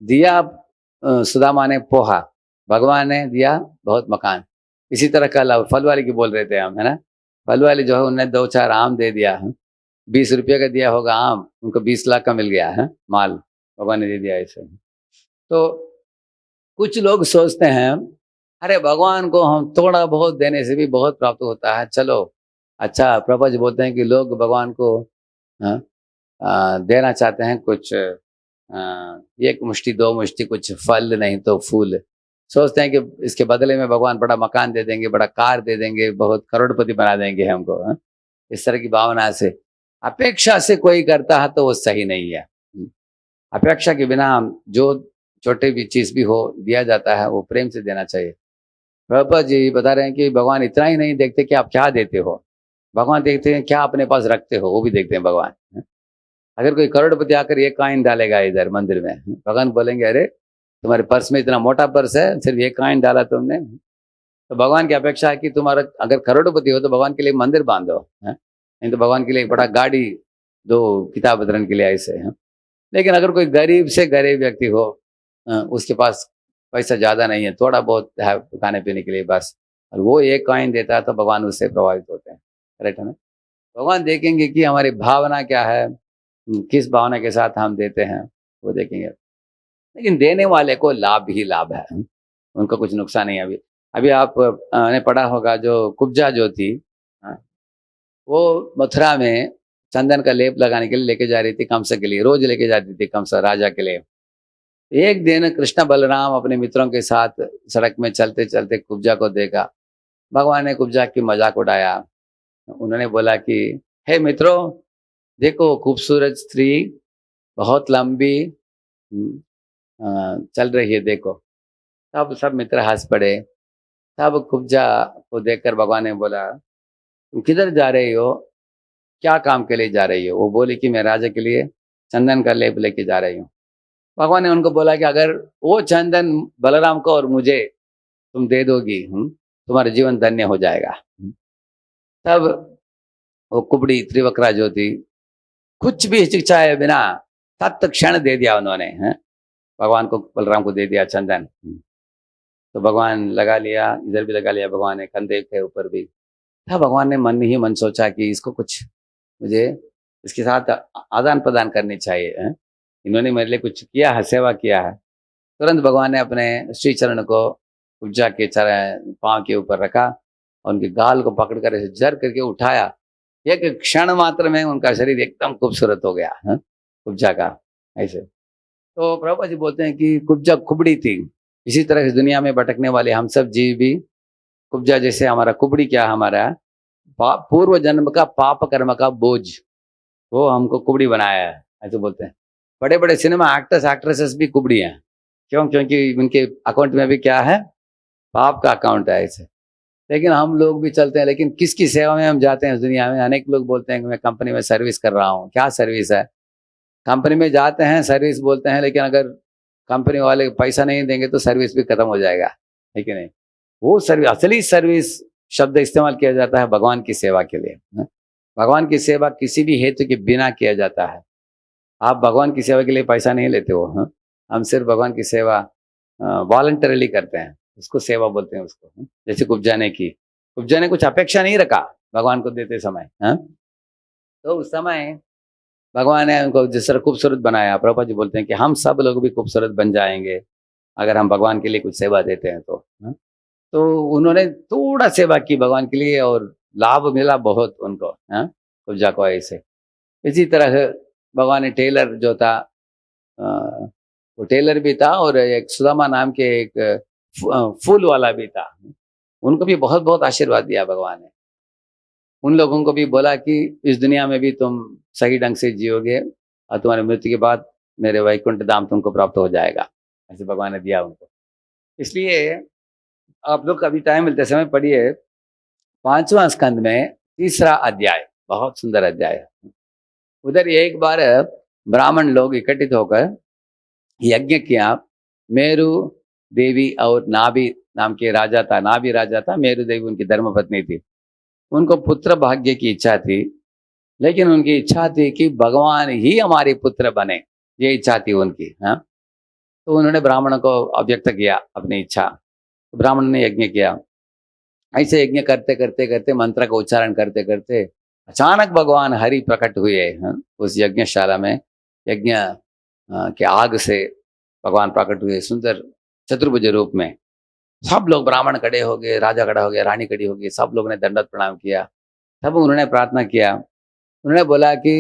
दिया सुदामा ने पोहा, भगवान ने दिया बहुत मकान। इसी तरह कल फल वाले की बोल रहे थे हम, है ना, फल वाले जो है उन्होंने 2-4 आम दे दिया है। 20 रुपये का दिया होगा आम, उनको 20 लाख का मिल गया है माल, भगवान ने दे दिया ऐसे। तो कुछ लोग सोचते हैं, अरे भगवान को हम थोड़ा बहुत देने से भी बहुत प्राप्त होता है, चलो अच्छा। प्रभु जी बोलते हैं कि लोग भगवान को देना चाहते हैं कुछ, एक मुट्ठी 2 मुट्ठी, कुछ फल नहीं तो फूल। सोचते हैं कि इसके बदले में भगवान बड़ा मकान दे देंगे, बड़ा कार दे देंगे, बहुत करोड़पति बना देंगे हमको। इस तरह की भावना से, अपेक्षा से कोई करता है तो वो सही नहीं है। अपेक्षा के बिना जो छोटे भी चीज भी हो दिया जाता है, वो प्रेम से देना चाहिए। प्रभुपाद जी बता रहे हैं कि भगवान इतना ही नहीं देखते कि आप क्या देते हो, भगवान देखते हैं क्या अपने पास रखते हो, वो भी देखते हैं भगवान। अगर कोई करोड़पति आकर एक कॉइन डालेगा इधर मंदिर में, भगवान बोलेंगे अरे तुम्हारे पर्स में इतना मोटा पर्स है, सिर्फ एक कॉइन डाला तुमने। तो भगवान की अपेक्षा है कि तुम्हारा अगर करोड़पति हो तो भगवान के लिए मंदिर बांधो, नहीं तो भगवान के लिए एक बड़ा गाड़ी दो किताब वितरण के लिए ऐसे है। लेकिन अगर कोई गरीब से गरीब व्यक्ति हो, उसके पास पैसा ज्यादा नहीं है, थोड़ा बहुत है खाने पीने के लिए बस, और वो एक कॉइन देता है तो भगवान उससे प्रभावित होते हैं। करेक्ट है ना? भगवान देखेंगे कि हमारी भावना क्या है, किस भावना के साथ हम देते हैं, वो देखेंगे। लेकिन देने वाले को लाभ ही लाभ है, उनका कुछ नुकसान नहीं है। अभी अभी आप ने पढ़ा होगा, जो कुब्जा जो थी, वो मथुरा में चंदन का लेप लगाने के लिए लेके जा रही थी कंस के लिए, रोज लेके जाती थी कंस राजा के लिए। एक दिन कृष्ण बलराम अपने मित्रों के साथ सड़क में चलते चलते कुब्जा को देखा। भगवान ने कुब्जा की मजाक उड़ाया। उन्होंने बोला कि हे मित्रों, देखो खूबसूरत स्त्री बहुत लंबी चल रही है, देखो। तब सब मित्र हंस पड़े। तब कुब्जा को देखकर भगवान ने बोला, तुम किधर जा रही हो, क्या काम के लिए जा रही हो? वो बोली कि मैं राजा के लिए चंदन का लेप लेके जा रही हूँ। भगवान ने उनको बोला कि अगर वो चंदन बलराम को और मुझे तुम दे दोगी, तुम्हारा जीवन धन्य हो जाएगा। तब वो कुबड़ी त्रिवक्रा जो थी, कुछ भी हिचकिचाए बिना तत्क्षण दे दिया उन्होंने, भगवान को, बलराम को दे दिया चंदन। तो भगवान लगा लिया, इधर भी लगा लिया भगवान ने, कंधे के ऊपर भी था। भगवान ने मन ही मन सोचा कि इसको कुछ, मुझे इसके साथ आदान प्रदान करनी चाहिए। इन्होंने मेरे लिए कुछ किया है, सेवा किया है। तुरंत भगवान ने अपने श्री चरण को कुब्जा के चरण पाँव के ऊपर रखा और उनके गाल को पकड़कर ऐसे जर करके उठाया। एक क्षण मात्र में उनका शरीर एकदम खूबसूरत हो गया, हाँ, कुब्जा का ऐसे। तो प्रभुपाद जी बोलते हैं कि कुब्जा कुबड़ी थी। इसी तरह इस दुनिया में भटकने वाले हम सब जीव भी कुब्जा जैसे, हमारा कुबड़ी क्या, हमारा पूर्व जन्म का पाप कर्म का बोझ, वो हमको कुबड़ी बनाया है, ऐसे बोलते हैं। बड़े बड़े सिनेमा एक्टर्स एक्ट्रेसेस भी कुबड़ी हैं। क्यों? क्योंकि उनके अकाउंट में भी क्या है, पाप का अकाउंट है ऐसे। लेकिन हम लोग भी चलते हैं, लेकिन किसकी सेवा में हम जाते हैं इस दुनिया में? अनेक लोग बोलते हैं कि मैं कंपनी में सर्विस कर रहा हूँ। क्या सर्विस है? कंपनी में जाते हैं, सर्विस बोलते हैं, लेकिन अगर कंपनी वाले पैसा नहीं देंगे तो सर्विस भी खत्म हो जाएगा, है कि नहीं? वो सर्विस, असली सर्विस शब्द इस्तेमाल किया जाता है भगवान की सेवा के लिए। भगवान की सेवा किसी भी हेतु के बिना किया जाता है। आप भगवान की सेवा के लिए पैसा नहीं लेते हो, हम सिर्फ भगवान की सेवा वॉलंटरली करते हैं, उसको सेवा बोलते हैं उसको। जैसे कुब्जा ने की, कुब्जा ने कुछ अपेक्षा नहीं रखा भगवान को देते समय, तो उस समय भगवान ने उनको जिस तरह खूबसूरत बनाया। प्रभुपाद जी बोलते हैं कि हम सब लोग भी खूबसूरत बन जाएंगे अगर हम भगवान के लिए कुछ सेवा देते हैं तो। तो उन्होंने थोड़ा सेवा की भगवान के लिए और लाभ मिला बहुत उनको, कुब्जा को ऐसे। इसी तरह भगवान ने टेलर जो था, वो टेलर भी था, और एक सुदामा नाम के एक फूल वाला भी था, उनको भी बहुत बहुत आशीर्वाद दिया भगवान ने। उन लोगों को भी बोला कि इस दुनिया में भी तुम सही ढंग से जियोगे और तुम्हारी मृत्यु के बाद मेरे वैकुंठ धाम तुमको प्राप्त हो जाएगा, ऐसे भगवान ने दिया उनको। इसलिए आप लोग कभी टाइम मिलते समय पढ़िए 5वां स्कंद में 3रा अध्याय, बहुत सुंदर अध्याय है। उधर एक बार ब्राह्मण लोग इकट्ठित होकर यज्ञ किया। मेरु देवी और नाभि नाम के राजा था, नाभि राजा था, मेरु देवी उनकी धर्मपत्नी थी। उनको पुत्र भाग्य की इच्छा थी, लेकिन उनकी इच्छा थी कि भगवान ही हमारे पुत्र बने, ये इच्छा थी उनकी। तो उन्होंने ब्राह्मण को अव्यक्त किया अपनी इच्छा। ब्राह्मण ने यज्ञ किया। ऐसे यज्ञ करते करते करते, मंत्र का उच्चारण करते करते अचानक भगवान हरि प्रकट हुए उस यज्ञशाला में। यज्ञ के आग से भगवान प्रकट हुए सुंदर चतुर्भुज रूप में। सब लोग, ब्राह्मण खड़े हो गए, राजा खड़ा हो गया, रानी खड़ी हो गई, सब लोग ने दंडवत प्रणाम किया। तब उन्होंने प्रार्थना किया। उन्होंने बोला कि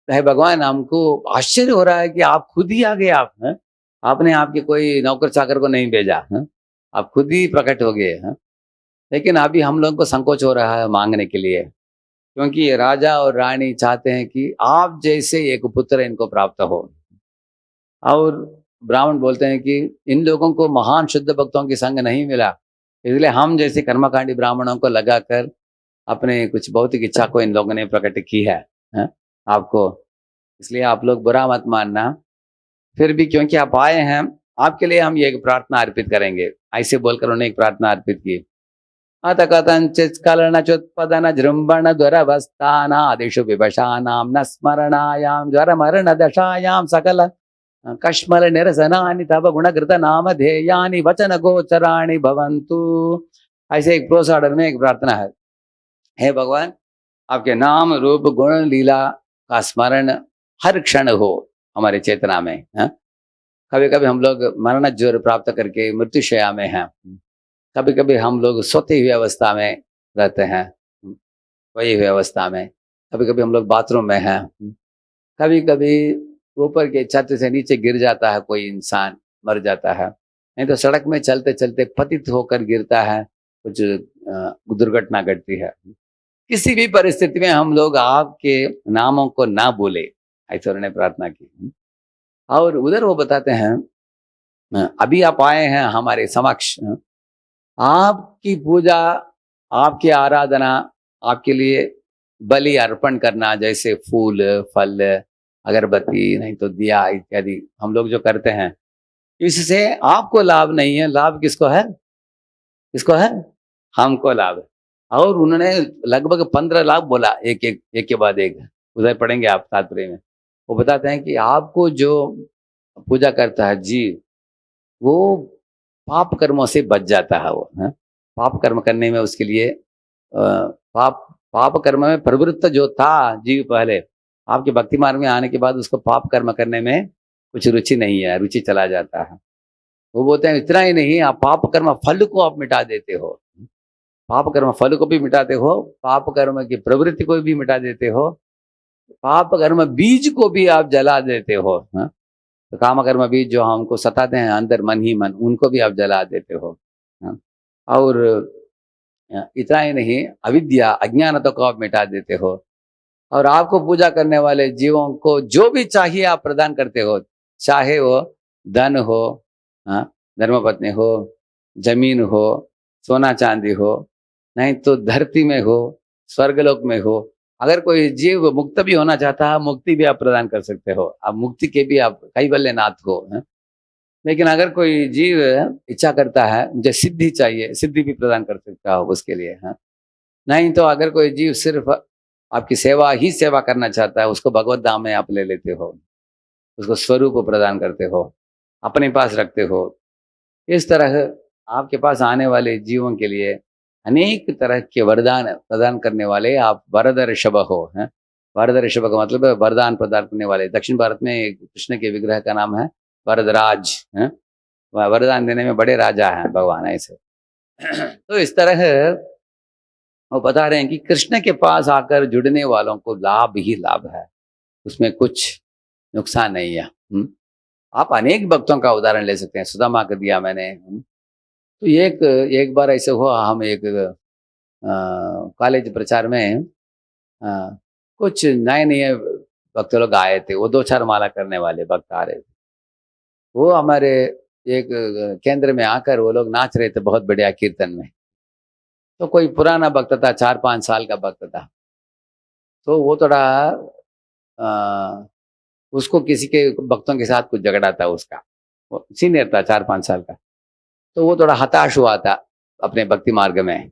हे भगवान, हमको आश्चर्य हो रहा है कि आप खुद ही आ गए। आपने आपके कोई नौकर चाकर को नहीं भेजा, आप खुद ही प्रकट हो गए। लेकिन अभी हम लोगों को संकोच हो रहा है मांगने के लिए, क्योंकि ये राजा और रानी चाहते हैं कि आप जैसे एक पुत्र इनको प्राप्त हो। और ब्राह्मण बोलते हैं कि इन लोगों को महान शुद्ध भक्तों की संग नहीं मिला, इसलिए हम जैसे कर्मकांडी ब्राह्मणों को लगाकर अपने कुछ भौतिक इच्छा को इन लोगों ने प्रकट की है, आपको। इसलिए आप लोग बुरा मत मानना। फिर भी क्योंकि आप आए हैं, आपके लिए हम ये एक प्रार्थना अर्पित करेंगे, ऐसे बोलकर उन्होंने एक प्रार्थना अर्पित की। अथ कथंचित् स्खलनचोत्पदन जृंभण दुरवस्थानादिषु विवशानां न स्मरणायां ज्वरमरण दशायां सकल कश्मल निरसनानि तव गुणकृत नामधेयानि वचन गोचराणि भवन्तु। ऐसे एक प्रोस ऑर्डर में एक प्रार्थना है। हे भगवान, आपके नाम रूप गुण लीला का स्मरण हर क्षण हो हमारे चेतना में। कभी कभी हम लोग मरण ज्वर प्राप्त करके मृत्युशया में हैं, कभी कभी हम लोग सोती हुई अवस्था में रहते हैं, वही हुई अवस्था में, कभी कभी हम लोग बाथरूम में हैं, कभी कभी ऊपर के छत से नीचे गिर जाता है कोई इंसान, मर जाता है, नहीं तो सड़क में चलते चलते पतित होकर गिरता है, कुछ दुर्घटना घटती है। किसी भी परिस्थिति में हम लोग आपके नामों को ना भूले, ऐसे उन्होंने प्रार्थना की। और उधर वो बताते हैं, अभी आप आए हैं हमारे समक्ष, आपकी पूजा, आपकी आराधना, आपके लिए बलि अर्पण करना, जैसे फूल फल अगरबत्ती, नहीं तो दिया इत्यादि हम लोग जो करते हैं, इससे आपको लाभ नहीं है। लाभ किसको है? किसको है? हमको लाभ है। और उन्होंने लगभग 15 लाभ बोला, एक के बाद एक, उधर पढ़ेंगे आप तात्पर्य में। वो बताते हैं कि आपको जो पूजा करता है जीव, वो पाप कर्मों से बच जाता है। वो पाप कर्म करने में उसके लिए पाप कर्म में प्रवृत्त जो था जीव पहले, आपके भक्ति मार्ग में आने के बाद उसको पाप कर्म करने में कुछ रुचि नहीं है, रुचि चला जाता है। वो बोलते हैं इतना ही नहीं, आप पाप कर्म फल को आप मिटा देते हो। पाप कर्म फल को भी मिटाते हो, पाप कर्म की प्रवृत्ति को भी मिटा देते हो, पाप कर्म बीज को भी आप जला देते हो। हाँ? तो काम कर्म बीज जो हमको सताते हैं अंदर मन ही मन, उनको भी आप जला देते हो। हाँ? और इतना ही नहीं, अविद्या अज्ञानता को आप मिटा देते हो, और आपको पूजा करने वाले जीवों को जो भी चाहिए आप प्रदान करते हो, चाहे वो धन हो, हाँ, धर्मपत्नी हो, जमीन हो, सोना चांदी हो, नहीं तो धरती में हो, स्वर्गलोक में हो। अगर कोई जीव मुक्त भी होना चाहता है, मुक्ति भी आप प्रदान कर सकते हो, आप मुक्ति के भी आप कैवल्यनाथ हो। हाँ? लेकिन अगर कोई जीव इच्छा करता है मुझे सिद्धि चाहिए, सिद्धि भी प्रदान कर सकता हो उसके लिए। हाँ? नहीं तो अगर कोई जीव सिर्फ आपकी सेवा ही सेवा करना चाहता है, उसको भगवत धाम में आप ले लेते हो, उसको स्वरूप प्रदान करते हो, अपने पास रखते हो। इस तरह आपके पास आने वाले जीवों के लिए अनेक तरह के वरदान प्रदान करने वाले आप वरद ऋषभ हो। हैं? वरद ऋषभ का मतलब है वरदान प्रदान करने वाले। दक्षिण भारत में कृष्ण के विग्रह का नाम है वरदराज। हैं? वरदान देने में बड़े राजा हैं भगवान ऐसे। तो इस तरह वो बता रहे हैं कि कृष्ण के पास आकर जुड़ने वालों को लाभ ही लाभ है, उसमें कुछ नुकसान नहीं है। आप अनेक भक्तों का उदाहरण ले सकते हैं, सुदामा का दिया मैंने। तो एक बार ऐसे हुआ, हम एक कॉलेज प्रचार में कुछ नए नए भक्त लोग आए थे, वो 2-4 माला करने वाले भक्त आ रहे थे। वो हमारे एक केंद्र में आकर वो लोग नाच रहे थे बहुत बढ़िया कीर्तन में। तो कोई पुराना भक्त था, 4-5 साल का भक्त था। तो वो थोड़ा उसको किसी के भक्तों के साथ कुछ झगड़ा था उसका, वो सीनियर था 4-5 साल का। तो वो थोड़ा हताश हुआ था अपने भक्ति मार्ग में।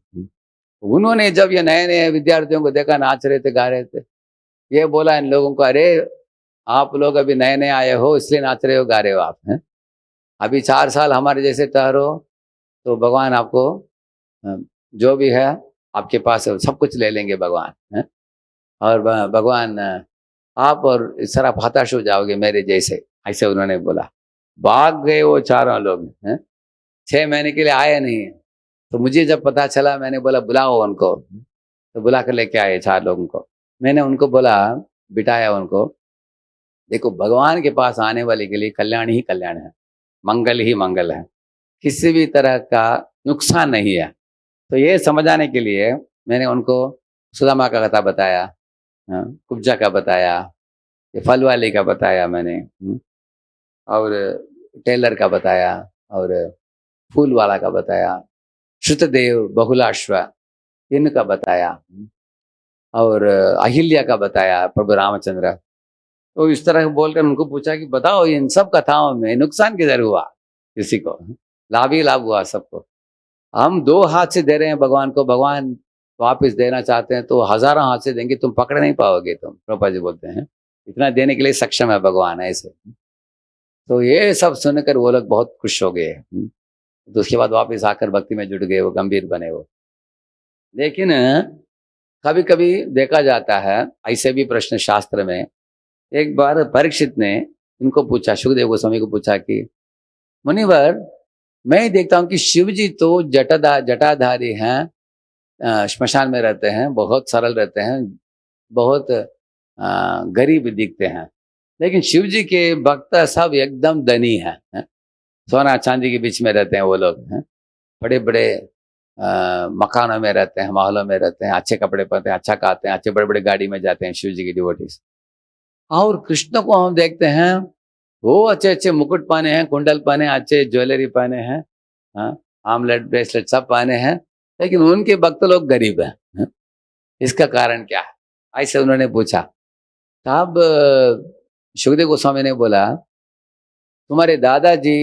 उन्होंने जब ये नए नए विद्यार्थियों को देखा नाच रहे थे गा रहे थे, ये बोला इन लोगों को, अरे आप लोग अभी नए नए आए हो इसलिए नाच रहे हो गा रहे हो आप हैं? अभी 4 साल हमारे जैसे ठहरो तो भगवान आपको जो भी है आपके पास है सब कुछ ले लेंगे भगवान है। और भगवान आप और इस तरह हताश हो जाओगे मेरे जैसे, ऐसे उन्होंने बोला। भाग गए वो चारों लोग हैं, 6 महीने के लिए आए नहीं। तो मुझे जब पता चला मैंने बोला बुलाओ उनको, तो बुला कर लेके आए 4 लोगों को। मैंने उनको बोला, बिठाया उनको, देखो भगवान के पास आने वाले के लिए कल्याण ही कल्याण है, मंगल ही मंगल है, किसी भी तरह का नुकसान नहीं है। तो ये समझाने के लिए मैंने उनको सुदामा का कथा बताया, कुब्जा का बताया, ये फल वाले का बताया मैंने, और टेलर का बताया, और फूल वाला का बताया, श्रुतदेव बहुलाश्व इनका बताया, और अहिल्या का बताया, प्रभु रामचंद्र। तो इस तरह बोलकर उनको पूछा कि बताओ इन सब कथाओं में नुकसान किधर हुआ, किसी को लाभ ही लाभ हुआ सबको। हम 2 हाथ से दे रहे हैं भगवान को, भगवान वापस देना चाहते हैं तो हजारों हाथ से देंगे, तुम पकड़ नहीं पाओगे। तुम प्रभुपाद जी बोलते हैं इतना देने के लिए सक्षम है भगवान ऐसे। तो ये सब सुनकर वो लोग बहुत खुश हो गए। तो उसके बाद वापस आकर भक्ति में जुट गए, वो गंभीर बने वो। लेकिन कभी कभी देखा जाता है ऐसे भी प्रश्न शास्त्र में। एक बार परीक्षित ने इनको पूछा, सुखदेव गोस्वामी को पूछा कि मुनिवर मैं देखता हूँ कि शिव जी तो जटाधारी हैं, श्मशान में रहते हैं, बहुत सरल रहते हैं, बहुत गरीब दिखते हैं, लेकिन शिव जी के भक्त सब एकदम धनी हैं, सोना चांदी के बीच में रहते हैं वो लोग हैं, बड़े बड़े मकानों में रहते हैं, महलों में रहते हैं, अच्छे कपड़े पहनते हैं, अच्छा खाते हैं, अच्छे बड़े बड़े गाड़ी में जाते हैं शिव जी की डिवोटीज। और कृष्ण को हम देखते हैं वो अच्छे अच्छे मुकुट पहने हैं, कुंडल पहने हैं, अच्छे ज्वेलरी पहने हैं, आमलेट ब्रेसलेट सब पहने हैं, लेकिन उनके भक्त लोग गरीब हैं। इसका कारण क्या है, ऐसे उन्होंने पूछा। तब सुखदेव गोस्वामी ने बोला, तुम्हारे दादाजी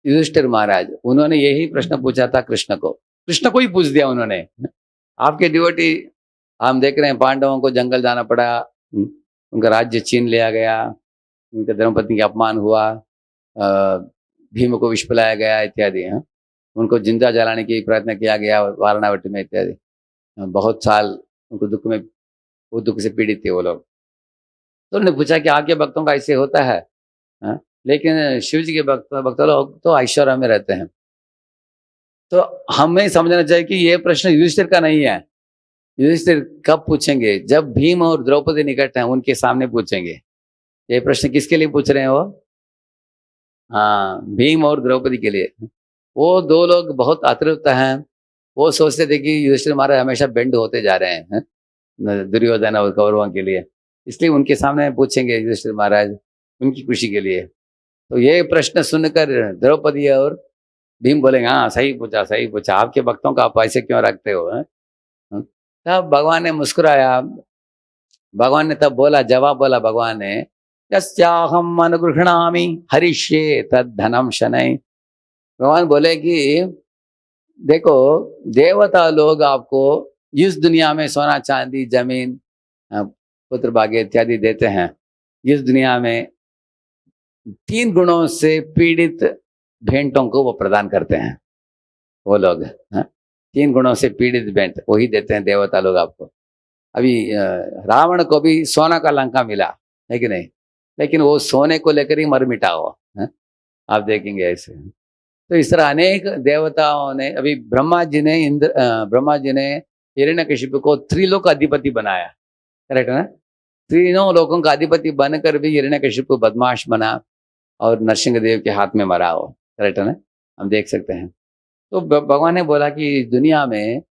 युधिष्ठिर महाराज उन्होंने यही प्रश्न पूछा था कृष्ण को, कृष्ण को ही पूछ दिया उन्होंने। आपके डिवोटी हम देख रहे हैं पांडवों को जंगल जाना पड़ा, उनका राज्य छीन लिया गया, उनके धर्मपत्नी का अपमान हुआ, भीम को विष पिलाया गया इत्यादि, उनको जिंदा जलाने की प्रयत्न किया गया वाराणवटी में इत्यादि। बहुत साल उनको दुख में, वो दुख से पीड़ित थे वो लोग। तो उन्होंने पूछा कि आपके भक्तों का ऐसे होता है, लेकिन शिव जी के भक्त लोग तो ऐश्वर्य में रहते हैं। तो हमें समझना चाहिए कि ये प्रश्न युधिष्ठिर का नहीं है। युधिष्ठिर कब पूछेंगे? जब भीम और द्रौपदी निकट हैं उनके सामने पूछेंगे। ये प्रश्न किसके लिए पूछ रहे हैं वो? हाँ, भीम और द्रौपदी के लिए। वो दो लोग बहुत अतृप्त हैं। वो सोचते थे कि युधिष्ठिर महाराज हमेशा बेंड होते जा रहे हैं दुर्योधन और कौरवों के लिए, इसलिए उनके सामने पूछेंगे युधिष्ठिर महाराज उनकी खुशी के लिए। तो ये प्रश्न सुनकर द्रौपदी और भीम बोलेंगे हाँ सही पूछा, सही पूछा, आपके भक्तों का आप ऐसे क्यों रखते हो? तब भगवान ने मुस्कुराया। भगवान ने तब बोला, जवाब बोला भगवान ने, यस्याहम अनुगृह्णामि हरिष्ये तद धनम शनैः। भगवान बोले कि देखो, देवता लोग आपको इस दुनिया में सोना चांदी जमीन पुत्र भाग्य इत्यादि देते हैं। इस दुनिया में 3 गुणों से पीड़ित भेंटों को वो प्रदान करते हैं। वो लोग 3 गुणों से पीड़ित भेंट वही देते हैं देवता लोग आपको। अभी रावण को भी सोना का लंका मिला है कि नहीं, लेकिन वो सोने को लेकर ही मर मिटा हो। आप देखेंगे ऐसे। तो इस तरह अनेक देवताओं ने, अभी ब्रह्मा जी ने हिरण्यकशिपु को त्रिलोक अधिपति बनाया, करेक्ट है ना? तीनों लोगों का अधिपति बनकर भी हिरण्यकशिपु बदमाश बना और नरसिंहदेव के हाथ में मरा हो, करेक्ट है ना? हम देख सकते हैं। तो भगवान ने बोला कि दुनिया में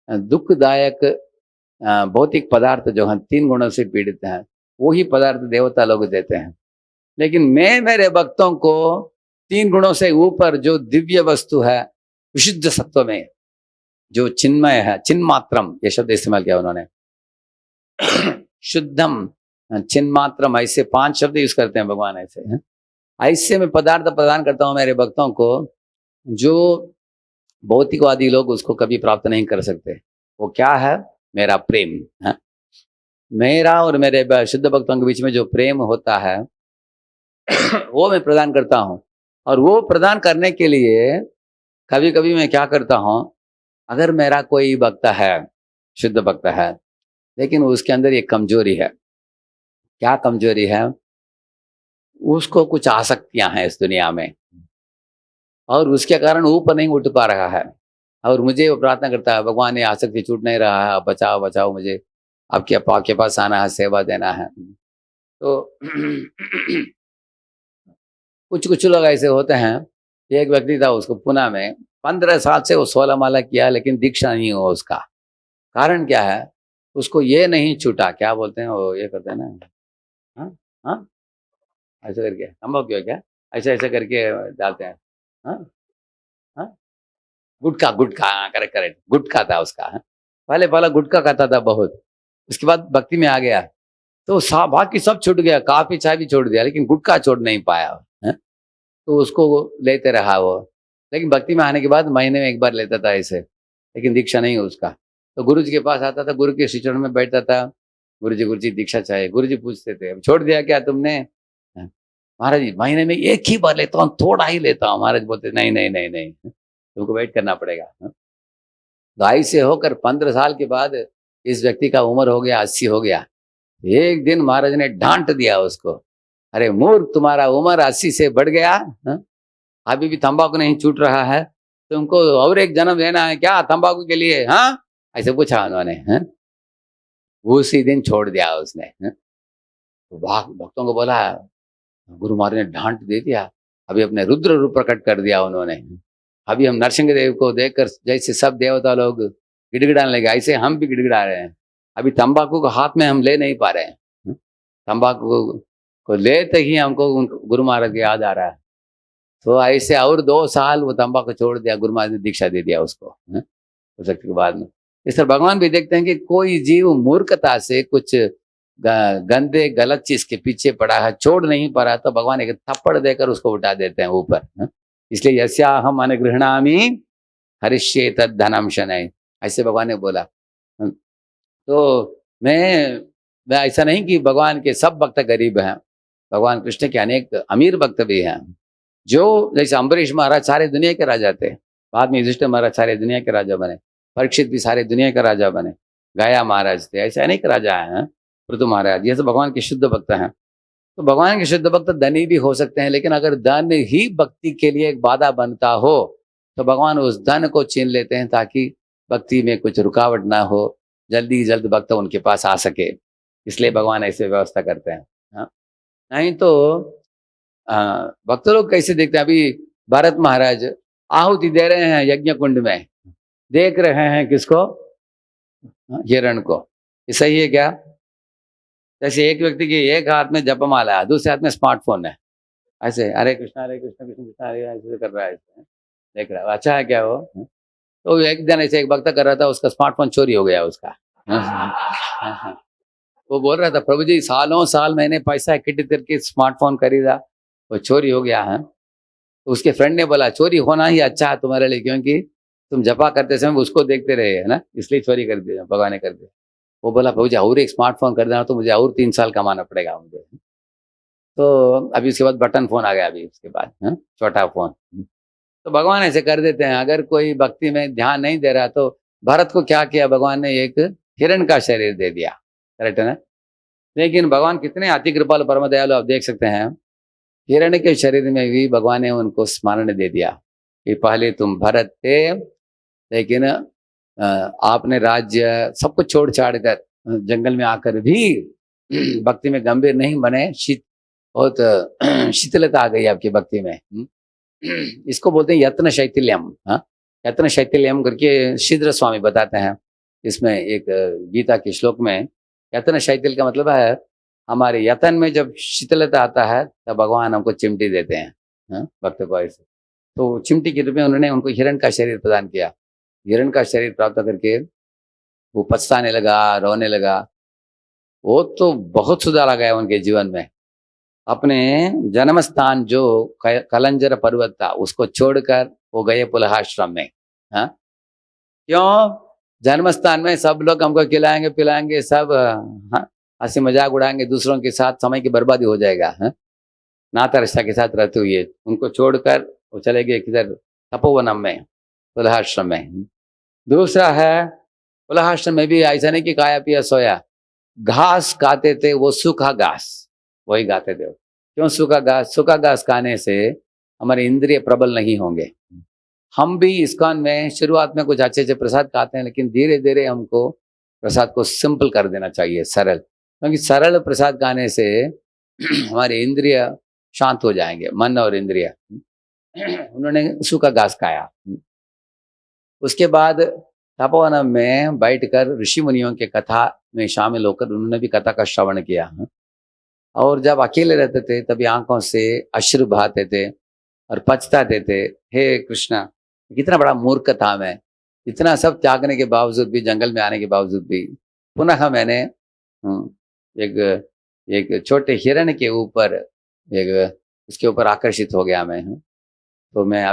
दुखदायक भौतिक पदार्थ जो हैं 3 गुणों से पीड़ित हैं, वही पदार्थ देवता लोग देते हैं। लेकिन मैं मेरे भक्तों को 3 गुणों से ऊपर जो दिव्य वस्तु है, विशुद्ध सत्व में जो चिन्मय है, चिन्मात्रम ये शब्द इस्तेमाल किया उन्होंने, शुद्धम चिन्मात्रम, ऐसे 5 शब्द यूज करते हैं भगवान। ऐसे मैं पदार्थ प्रदान करता हूँ मेरे भक्तों को जो भौतिकवादी लोग उसको कभी प्राप्त नहीं कर सकते। वो क्या है? मेरा प्रेम है। मेरा और मेरे शुद्ध भक्तों के बीच में जो प्रेम होता है वो मैं प्रदान करता हूँ। और वो प्रदान करने के लिए कभी कभी मैं क्या करता हूँ, अगर मेरा कोई भक्त है, शुद्ध भक्त है, लेकिन उसके अंदर एक कमजोरी है। क्या कमजोरी है? उसको कुछ आसक्तियां हैं इस दुनिया में और उसके कारण ऊपर नहीं उठ पा रहा है, और मुझे वो प्रार्थना करता है, भगवान ये आसक्ति छूट नहीं रहा है, आप बचाओ बचाओ मुझे, आपके पास आना है, सेवा देना है। तो कुछ लोग ऐसे होते हैं। एक व्यक्ति था, उसको पुणे में 15 साल से वो 16 माला किया, लेकिन दीक्षा नहीं हुआ उसका। कारण क्या है? उसको ये नहीं छूटा, क्या बोलते हैं वो, ये करते हैं ना, हाँ हाँ ऐसा करके संभव क्यों क्या, ऐसा ऐसा करके डालते हैं। हाँ हाँ, गुटखा गुटखा, करेक्ट करेक्ट, गुटखा था उसका। पहले गुटखा खाता था बहुत, उसके बाद भक्ति में आ गया तो बाकी सब छूट गया, काफी चाय भी छोड़ दिया, लेकिन गुटखा छोड़ नहीं पाया है? तो उसको लेते रहा वो, लेकिन भक्ति में आने के बाद महीने में 1 बार लेता था ऐसे, लेकिन दीक्षा नहीं है उसका। तो गुरु जी के पास आता था, गुरु के श्री चरण में बैठता था, गुरु जी दीक्षा चाहिए। गुरु जी पूछते थे, छोड़ दिया क्या तुमने? महाराज जी महीने में 1 ही बार लेता हूँ, थोड़ा ही लेता हूँ। महाराज बोलते नहीं नहीं नहीं नहीं, तुमको वेट करना पड़ेगा। तो से होकर 15 साल के बाद इस व्यक्ति का उम्र हो गया 80 हो गया। एक दिन महाराज ने डांट दिया उसको, अरे मूर्ख, तुम्हारा उम्र 80 से बढ़ गया, अभी भी तंबाकू नहीं छूट रहा है, तुमको और एक जन्म लेना है क्या तंबाकू के लिए? हाँ, ऐसे पूछा उन्होंने। उसी दिन छोड़ दिया उसने। तो भक्तों को बोला, गुरु महाराज ने डांट दे दिया, अभी अपने रुद्र रूप प्रकट कर दिया उन्होंने। अभी हम नरसिंह देव को देखकर जैसे सब देवता लोग गिड़गिड़ाने लगे, ऐसे हम भी गिड़गिड़ा रहे हैं। अभी तंबाकू को हाथ में हम ले नहीं पा रहे हैं। तंबाकू को लेते ही हमको गुरु महाराज याद आ रहा है। तो ऐसे और 2 साल वो तंबाकू छोड़ दिया, गुरु महाराज ने दीक्षा दे दिया उसको शक्ति के बाद में। इस तरह भगवान भी देखते हैं कि कोई जीव मूर्खता से कुछ गंदे गलत चीज के पीछे पड़ा है, छोड़ नहीं पा रहा, तो भगवान एक थप्पड़ देकर उसको उठा देते हैं ऊपर। इसलिए यस्याहम अनुगृह्णामि हरिष्ये तद धनम शनैः, ऐसे भगवान ने बोला। तो मैं ऐसा नहीं कि भगवान के सब भक्त गरीब हैं, भगवान कृष्ण के अनेक अमीर भक्त भी हैं। जो जैसे अम्बरीश महाराज सारे दुनिया के राजा थे, बाद में युधिष्ठिर महाराज सारे दुनिया के राजा बने, परीक्षित भी सारे दुनिया के राजा बने, गया महाराज थे, ऐसे अनेक राजा हैं, पृथु महाराज, ये सब भगवान के शुद्ध भक्त हैं। तो भगवान के शुद्ध भक्त धनी भी हो सकते हैं, लेकिन अगर धन ही भक्ति के लिए एक बाधा बनता हो तो भगवान उस धन को छीन लेते हैं ताकि भक्ति में कुछ रुकावट ना हो, जल्दी जल्द भक्त उनके पास आ सके, इसलिए भगवान ऐसे व्यवस्था करते हैं। हाँ, नहीं तो भक्त लोग कैसे देखते हैं? अभी भरत महाराज आहुति दे रहे हैं यज्ञ कुंड में, देख रहे हैं किसको? हिरण को। ये सही है क्या? जैसे एक व्यक्ति की एक हाथ में जपमाला है, दूसरे हाथ में स्मार्टफोन है, ऐसे हरे कृष्णा कृष्ण कृष्ण हरे ऐसे कर रहा है, देख रहा है, अच्छा है क्या वो? तो एक दिन ऐसे एक भक्त कर रहा था, उसका स्मार्टफोन चोरी हो गया उसका। वो बोल रहा था, प्रभु जी सालों साल मैंने पैसा इकट्ठित करके स्मार्टफोन खरीदा, वो चोरी हो गया है। तो उसके फ्रेंड ने बोला, चोरी होना ही अच्छा है तुम्हारे लिए, क्योंकि तुम जपा करते समय उसको देखते रहे है ना, इसलिए चोरी कर दिया, भगवान ने कर दिया। वो बोला, प्रभु जी और एक स्मार्टफोन कर देना तो मुझे और 3 साल कमाना पड़ेगा मुझे। तो अभी उसके बाद बटन फोन आ गया, अभी उसके बाद छोटा फोन। तो भगवान ऐसे कर देते हैं। अगर कोई भक्ति में ध्यान नहीं दे रहा, तो भरत को क्या किया भगवान ने? एक हिरण का शरीर दे दिया, करेक्ट है ना? लेकिन भगवान कितने अति कृपालु परम दयालु, आप देख सकते हैं, हिरण के शरीर में भी भगवान ने उनको स्मरण दे दिया कि पहले तुम भरत थे, लेकिन आपने राज्य सब कुछ छोड़ छाड़ कर जंगल में आकर भी भक्ति में गंभीर नहीं बने, बहुत शीतलता आ गई आपकी भक्ति में। इसको बोलते हैं यत्न शैथिल्यम। हाँ, यत्न शैथिल्यम करके शीघ्र स्वामी बताते हैं इसमें एक गीता के श्लोक में। यत्न शैथिल्य का मतलब है हमारे यतन में जब शीतलता आता है तब भगवान हमको चिमटी देते हैं भक्त को ऐसे। तो चिमटी के रूप में उन्होंने उनको हिरण का शरीर प्रदान किया। हिरण का शरीर प्राप्त करके वो पछताने लगा, रोने लगा। वो तो बहुत सुधार आ गया उनके जीवन में। अपने जन्म स्थान जो कलंजर पर्वत था उसको छोड़कर वो गए पुलहाश्रम में। हाँ, क्यों? जन्म स्थान में सब लोग हमको खिलाएंगे पिलाएंगे, सब हंसी मजाक उड़ाएंगे, दूसरों के साथ समय की बर्बादी हो जाएगा। नाता रिश्ता के साथ रहते हुए उनको छोड़कर वो चले गए किधर? तपोवनम में, पुलहाश्रम में। दूसरा है, पुलहाश्रम में भी ऐसा नहीं कि खाया पिया सोया, घास खाते थे, वो सूखा घास वही खाते थे। क्यों सूखा घास? सूखा घास खाने से हमारे इंद्रिय प्रबल नहीं होंगे। हम भी इस्कॉन में शुरुआत में कुछ अच्छे अच्छे प्रसाद खाते हैं, लेकिन धीरे धीरे हमको प्रसाद को सिंपल कर देना चाहिए, सरल। क्योंकि सरल प्रसाद खाने से हमारे इंद्रिय शांत हो जाएंगे, मन और इंद्रिय। उन्होंने सूखा घास खाया। उसके बाद तपोवन में बैठकर ऋषि मुनियों के कथा में शामिल होकर उन्होंने भी कथा का श्रवण किया। और जब अकेले रहते थे तभी आंखों से अश्रु बहाते थे और पछताते थे, हे कृष्णा कितना बड़ा मूर्ख था मैं, इतना सब त्यागने के बावजूद भी, जंगल में आने के बावजूद भी पुनः मैंने एक एक छोटे हिरण के ऊपर उसके ऊपर आकर्षित हो गया मैं। तो मैं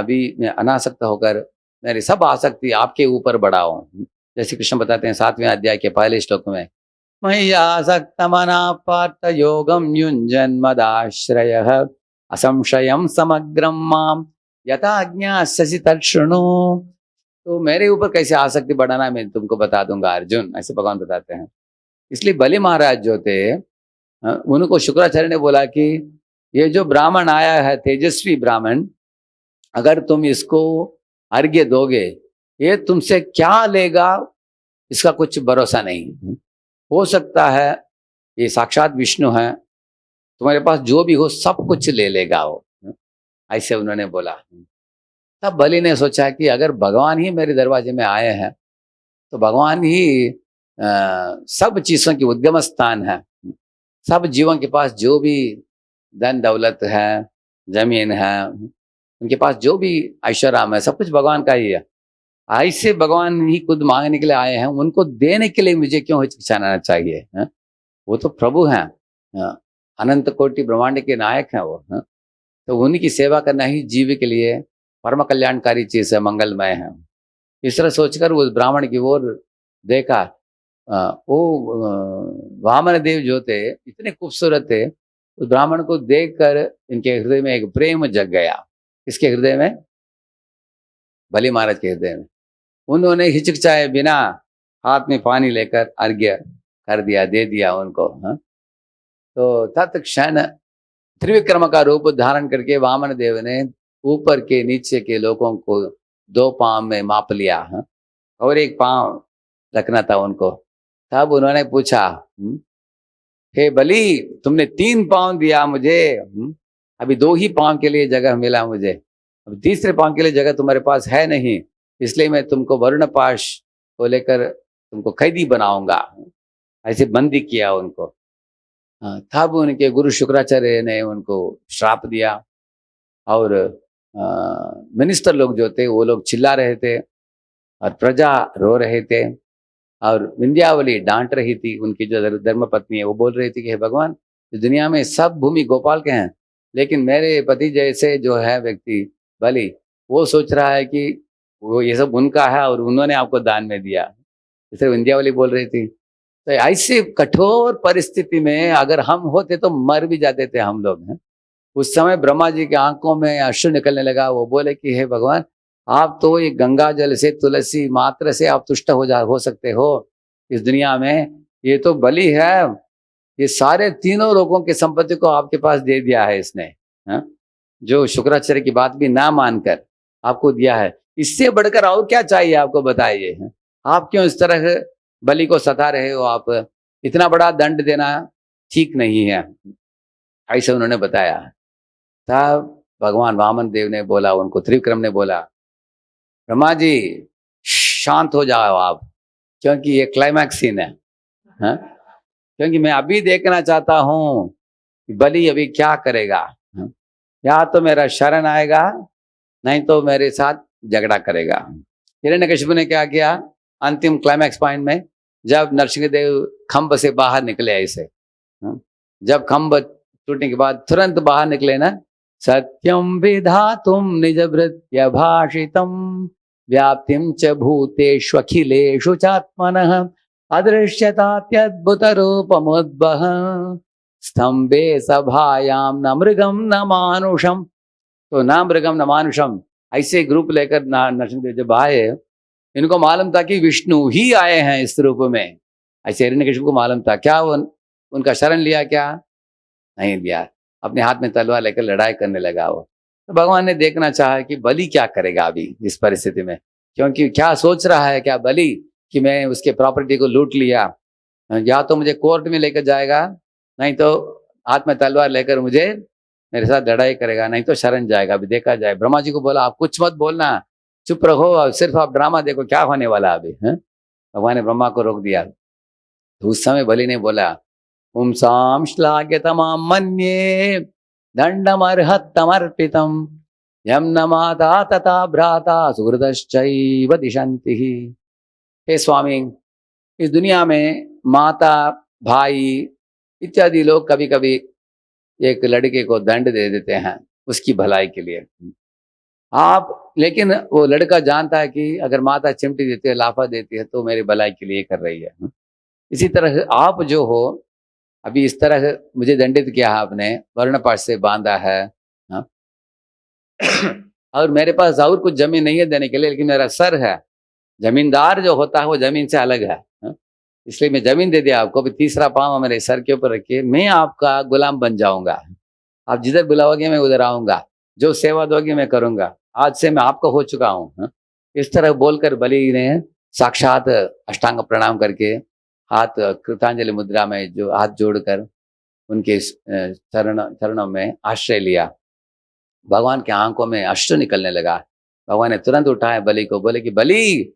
अनासक्त होकर मेरी सब आसक्ति आपके ऊपर बढ़ाऊं। जैसे कृष्ण बताते हैं 7वें अध्याय के पहले श्लोक में, मय्यासक्त मना पार्थ योगम युञ्जन मदाश्रयः असंशयम समग्रम माम यथा ज्ञास्यसि तच्छृणु। तो मेरे ऊपर कैसे आसक्ति बढ़ाना है मैं तुमको बता दूंगा अर्जुन, ऐसे भगवान बताते हैं। इसलिए बलि महाराज जो थे उनको शुक्राचार्य ने बोला कि ये जो ब्राह्मण आया है तेजस्वी ब्राह्मण, अगर तुम इसको अर्घ्य दोगे ये तुमसे क्या लेगा इसका कुछ भरोसा नहीं। हो सकता है ये साक्षात विष्णु है, तुम्हारे पास जो भी हो सब कुछ ले लेगा वो, ऐसे उन्होंने बोला। तब बलि ने सोचा कि अगर भगवान ही मेरे दरवाजे में आए हैं तो भगवान ही सब चीजों की उद्गम स्थान है। सब जीवों के पास जो भी धन दौलत है, जमीन है, उनके पास जो भी ऐश्वर्य है, सब कुछ भगवान का ही है। ऐसे भगवान ही खुद मांगने के लिए आए हैं, उनको देने के लिए मुझे क्यों हिचकिचाना चाहिए? वो तो प्रभु हैं, अनंत कोटि ब्रह्मांड के नायक हैं वो। तो उन्हीं की सेवा करना ही जीव के लिए परम कल्याणकारी चीज है, मंगलमय है। इस तरह सोचकर उस ब्राह्मण की ओर देखा। वो वामन देव जो थे इतने खूबसूरत थे, उस ब्राह्मण को देखकर इनके हृदय में एक प्रेम जग गया। किसके हृदय में? बलि महाराज के हृदय में। उन्होंने हिचकिचाए बिना हाथ में पानी लेकर अर्घ्य कर दिया, दे दिया उनको। तो तत्क्षण त्रिविक्रम का रूप धारण करके वामन देव ने ऊपर के नीचे के लोगों को 2 पाँव में माप लिया, हाँ? और 1 पाँव रखना था उनको। तब उन्होंने पूछा, हे बलि, तुमने 3 पाँव दिया मुझे, अभी 2 ही पाँव के लिए जगह मिला मुझे, अब तीसरे पाँव के लिए जगह तुम्हारे पास है नहीं, इसलिए मैं तुमको वरुण पाश को लेकर तुमको कैदी बनाऊंगा। ऐसे बंदी किया उनको। तब उनके गुरु शुक्राचार्य ने उनको श्राप दिया, और मिनिस्टर लोग जो थे वो लोग चिल्ला रहे थे और प्रजा रो रहे थे, और विंध्यावली डांट रही थी। उनकी जो धर्म पत्नी है वो बोल रही थी कि हे भगवान, इस दुनिया में सब भूमि गोपाल के हैं, लेकिन मेरे पति जैसे जो है व्यक्ति बलि, वो सोच रहा है कि वो ये सब उनका है और उन्होंने आपको दान में दिया। इसे विंध्यावली बोल रही थी। तो ऐसी कठोर परिस्थिति में अगर हम होते तो मर भी जाते थे हम लोग, हैं। उस समय ब्रह्मा जी की आंखों में अश्रु निकलने लगा। वो बोले कि हे भगवान, आप तो ये गंगा जल से, तुलसी मात्र से आप तुष्ट हो सकते हो इस दुनिया में। ये तो बलि है, ये सारे तीनों लोगों की संपत्ति को आपके पास दे दिया है इसने, है? जो शुक्राचार्य की बात भी ना मानकर आपको दिया है। इससे बढ़कर और क्या चाहिए आपको, बताइए, है? आप क्यों इस तरह बलि को सता रहे हो? आप इतना बड़ा दंड देना ठीक नहीं है, ऐसा उन्होंने बताया। तब भगवान वामन देव ने बोला, उनको त्रिविक्रम ने बोला, ब्रह्मा जी शांत हो जाओ आप, क्योंकि ये क्लाइमैक्स सीन है, हाँ? क्योंकि मैं अभी देखना चाहता हूं कि बलि अभी क्या करेगा, हाँ? या तो मेरा शरण आएगा, नहीं तो मेरे साथ झगड़ा करेगा। हिरण्यकशिपु ने क्या किया अंतिम क्लाइमैक्स पॉइंट में, जब नरसिंहदेव खंभ से बाहर निकले ऐसे, हाँ? जब खंभ टूटने के बाद तुरंत बाहर निकले ना, सत्यम विधातुम निज भृत्य भाषितम व्याप्तिम च भूतेष्वखिलेषु चात्मनः अदृश्यतात्यद्भुत रूपमुद्वह स्तंभे सभायाम न मृगम न मानुषम। तो ना मृगम न मानुषम, ऐसे ग्रुप लेकर नरसिंहदेव जब आए, इनको मालूम था कि विष्णु ही आए हैं इस रूप में। ऐसे हिरण्यकशिपु को मालूम था। क्या उनका शरण लिया? क्या नहीं लिया। अपने हाथ में तलवार लेकर लड़ाई करने लगा वो। तो भगवान ने देखना चाहा कि बलि क्या करेगा अभी इस परिस्थिति में, क्योंकि क्या सोच रहा है क्या बलि कि मैं उसके प्रॉपर्टी को लूट लिया, या तो मुझे कोर्ट में लेकर जाएगा, नहीं तो हाथ में तलवार लेकर मुझे मेरे साथ लड़ाई करेगा, नहीं तो शरण जाएगा। अभी देखा जाए। ब्रह्मा जी को बोला, आप कुछ मत बोलना, चुप रहो, सिर्फ आप ड्रामा देखो क्या होने वाला अभी, है? भगवान ने ब्रह्मा को रोक दिया। तो उस समय बलि ने बोला, पुंसां श्लाघ्यतमां मन्ये दंडमर्हत्तमर्पितम् यम न माता तथा भ्राता सुहृदश्चैव दिशन्ति। हे स्वामी, इस दुनिया में माता, भाई इत्यादि लोग कभी कभी एक लड़के को दंड दे देते हैं उसकी भलाई के लिए। आप, लेकिन वो लड़का जानता है कि अगर माता चिमटी देती है, लाफा देती है, तो मेरी भलाई के लिए कर रही है। इसी तरह आप जो हो, अभी इस तरह मुझे दंडित किया है आपने, वर्णपाश से बांधा है, हाँ? और मेरे पास और कुछ जमीन नहीं है देने के लिए, लेकिन मेरा सर है। जमींदार जो होता है वो जमीन से अलग है, हाँ? इसलिए मैं जमीन दे दिया आपको। भी तीसरा पांव मेरे सर के ऊपर रखिए, मैं आपका गुलाम बन जाऊंगा। आप जिधर बुलाओगे मैं उधर आऊंगा, जो सेवा दोगे मैं करूंगा। आज से मैं आपको हो चुका हूँ, हाँ? इस तरह बोलकर बलि ने साक्षात अष्टांग प्रणाम करके हाथ कृतांजलि मुद्रा में जो हाथ जोड़कर उनके चरणों में आश्रय लिया। भगवान की आंखों में अश्रु निकलने लगा। भगवान ने तुरंत उठाया बलि को, बोले कि बलि,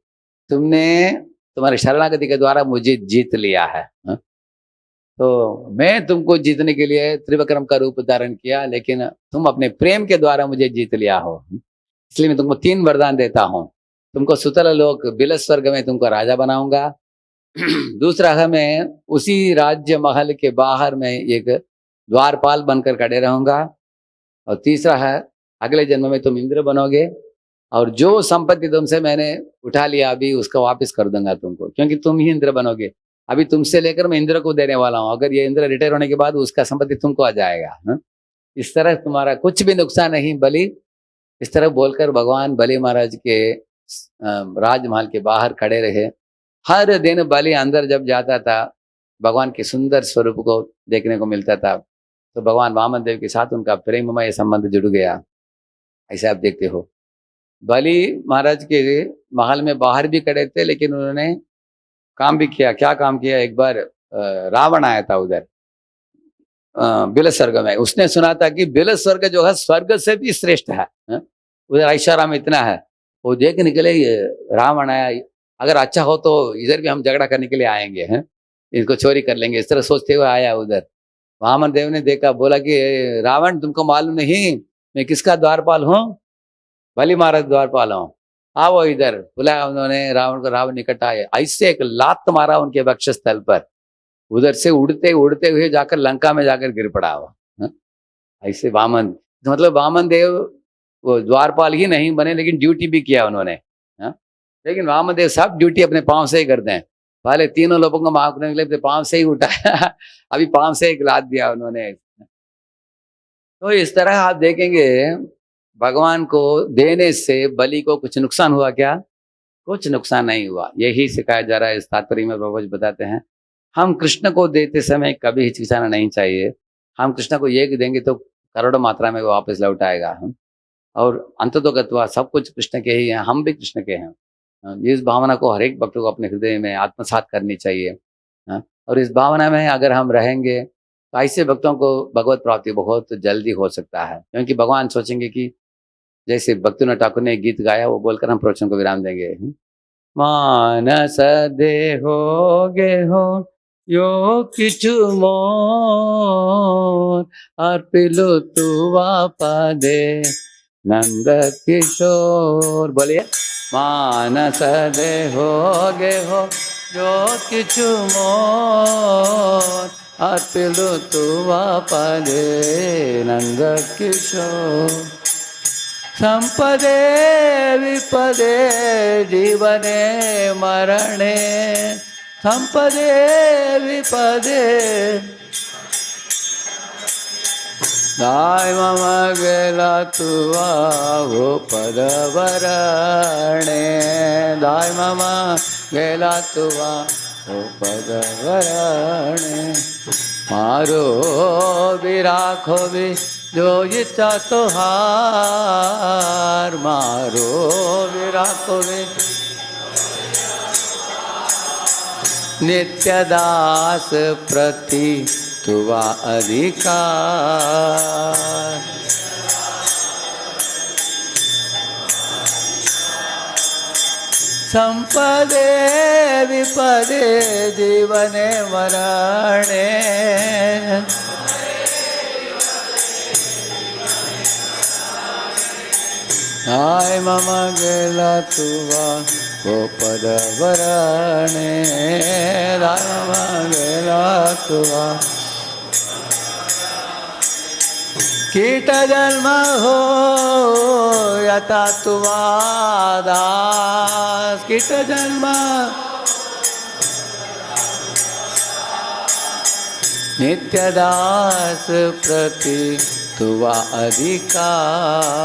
तुमने तुम्हारे शरणागति के द्वारा मुझे जीत लिया है, हाँ? तो मैं तुमको जीतने के लिए त्रिविक्रम का रूप धारण किया, लेकिन तुम अपने प्रेम के द्वारा मुझे जीत लिया हो, इसलिए मैं तुमको 3 वरदान देता हूँ। तुमको सुतल लोक बिलस स्वर्ग में तुमको राजा बनाऊंगा। दूसरा है, मैं उसी राज्य महल के बाहर में एक द्वारपाल बनकर खड़े रहूंगा। और तीसरा है, अगले जन्म में तुम इंद्र बनोगे, और जो संपत्ति तुमसे मैंने उठा लिया अभी उसका वापस कर दूंगा तुमको, क्योंकि तुम ही इंद्र बनोगे। अभी तुमसे लेकर मैं इंद्र को देने वाला हूँ, अगर ये इंद्र रिटायर होने के बाद उसका संपत्ति तुमको आ जाएगा, हाँ? इस तरह तुम्हारा कुछ भी नुकसान नहीं बलि। इस तरह बोलकर भगवान बलि महाराज के राजमहल के बाहर खड़े रहे। हर दिन बलि अंदर जब जाता था, भगवान के सुंदर स्वरूप को देखने को मिलता था। तो भगवान वामन देव के साथ उनका प्रेममय संबंध जुड़ गया। ऐसे आप देखते हो। बलि महाराज के महल में बाहर भी खड़े थे, लेकिन उन्होंने काम भी किया। क्या काम किया? एक बार रावण आया था उधर बिल स्वर्ग में। उसने सुना था कि बिल स्वर्ग जो है स्वर्ग से भी श्रेष्ठ है, उधर ऐशाराम इतना है। वो देख निकले ये रावण आया, अगर अच्छा हो तो इधर भी हम झगड़ा करने के लिए आएंगे, हैं इसको चोरी कर लेंगे, इस तरह सोचते हुए आया उधर। वामन देव ने देखा, बोला कि रावण तुमको मालूम नहीं मैं किसका द्वारपाल हूँ? बलि महाराज द्वारपाल हूँ, आओ इधर। बुलाया उन्होंने रावण को। रावण निकट आए, ऐसे एक लात मारा उनके वक्षस्थल पर, उधर से उड़ते उड़ते हुए जाकर लंका में जाकर गिर पड़ा वो, हाँ? ऐसे वामन, मतलब वामन देव वो द्वारपाल ही नहीं बने, लेकिन ड्यूटी भी किया उन्होंने, हाँ? लेकिन वामन देव सब ड्यूटी अपने पांव से ही करते हैं। पहले तीनों लोगों को माफ करने के लिए अपने पांव से ही उठाया, अभी पांव से ही लाद दिया उन्होंने। तो इस तरह आप देखेंगे भगवान को देने से बलि को कुछ नुकसान हुआ क्या? कुछ नुकसान नहीं हुआ। यही सिखाया जा रहा है इस तात्पर्य में। प्रभु जी बताते हैं हम कृष्ण को देते समय कभी हिचकिचाना नहीं चाहिए। हम कृष्ण को ये देंगे तो करोड़ों मात्रा में वो वापस लौट आएगा। हम और अंततोगत्वा सब कुछ कृष्ण के ही हैं, हम भी कृष्ण के हैं। इस भावना को हर एक भक्त को अपने हृदय में आत्मसात करनी चाहिए। हाँ? और इस भावना में अगर हम रहेंगे तो ऐसे भक्तों को भगवत प्राप्ति बहुत जल्दी हो सकता है, क्योंकि भगवान सोचेंगे कि जैसे भक्तिनाथ ठाकुर ने गीत गाया, वो बोलकर हम प्रवचन को विराम देंगे। मानस देहो गेहो यो किछु मोर अर्पिलु तुवा पदे नंद किशोर। बोलिए मानस देहो गेहो यो किछु मोर अर्पिलु तुवा पदे नंद किशोर। संपदे विपदे जीवने मरणे संपदे विपदे दाय मम गेला तुवा वो पद वरणे दाय मम गेला तुवा वो पद वरणे मारो भी राखो भी जो इच्छा तो हार मारो भी राखो भी नित्य दास प्रति तुवा अधिकार। संपदे विपदे जीवने मरणे हाय मम गेला तुवा वो पद वरणे हाय मम गेला तुवा। कीट जन्म हो यथा तुवा दास कीट जन्म नित्य दास प्रति तुवा अधिकार।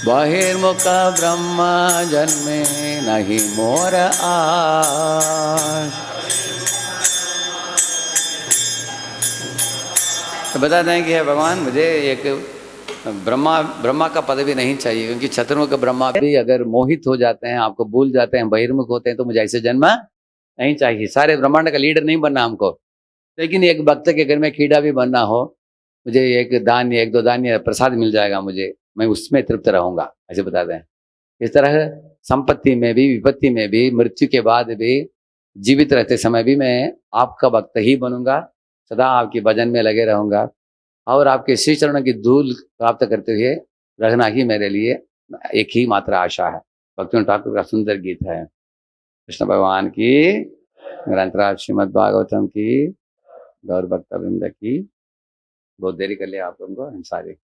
बहिर्मुख ब्रह्म जन्मे नहीं मोर आश। तो बताते हैं कि है भगवान मुझे एक ब्रह्मा का पद भी नहीं चाहिए, क्योंकि चतुर्मुख ब्रह्मा भी अगर मोहित हो जाते हैं, आपको भूल जाते हैं, बहिर्मुख होते हैं, तो मुझे ऐसे जन्म नहीं चाहिए। सारे ब्रह्मांड का लीडर नहीं बनना हमको, लेकिन एक भक्त के घर में कीड़ा भी बनना हो, मुझे एक धान्य एक दो धान्य प्रसाद मिल जाएगा, मुझे मैं उसमें तृप्त रहूंगा, ऐसे बताते हैं। इस तरह संपत्ति में भी विपत्ति में भी मृत्यु के बाद भी जीवित रहते समय भी मैं आपका भक्त ही बनूंगा, सदा आपकी भजन में लगे रहूंगा और आपके श्री चरणों की धूल प्राप्त करते हुए रहना ही मेरे लिए एक ही मात्र आशा है। भक्तिनाथ ठाकुर का सुंदर गीत है। कृष्ण भगवान की, ग्रंथराज श्रीमद् भागवतम की, गौर भक्त वृंद की। बहुत देरी कर लिया आप लोगों को, हम सारे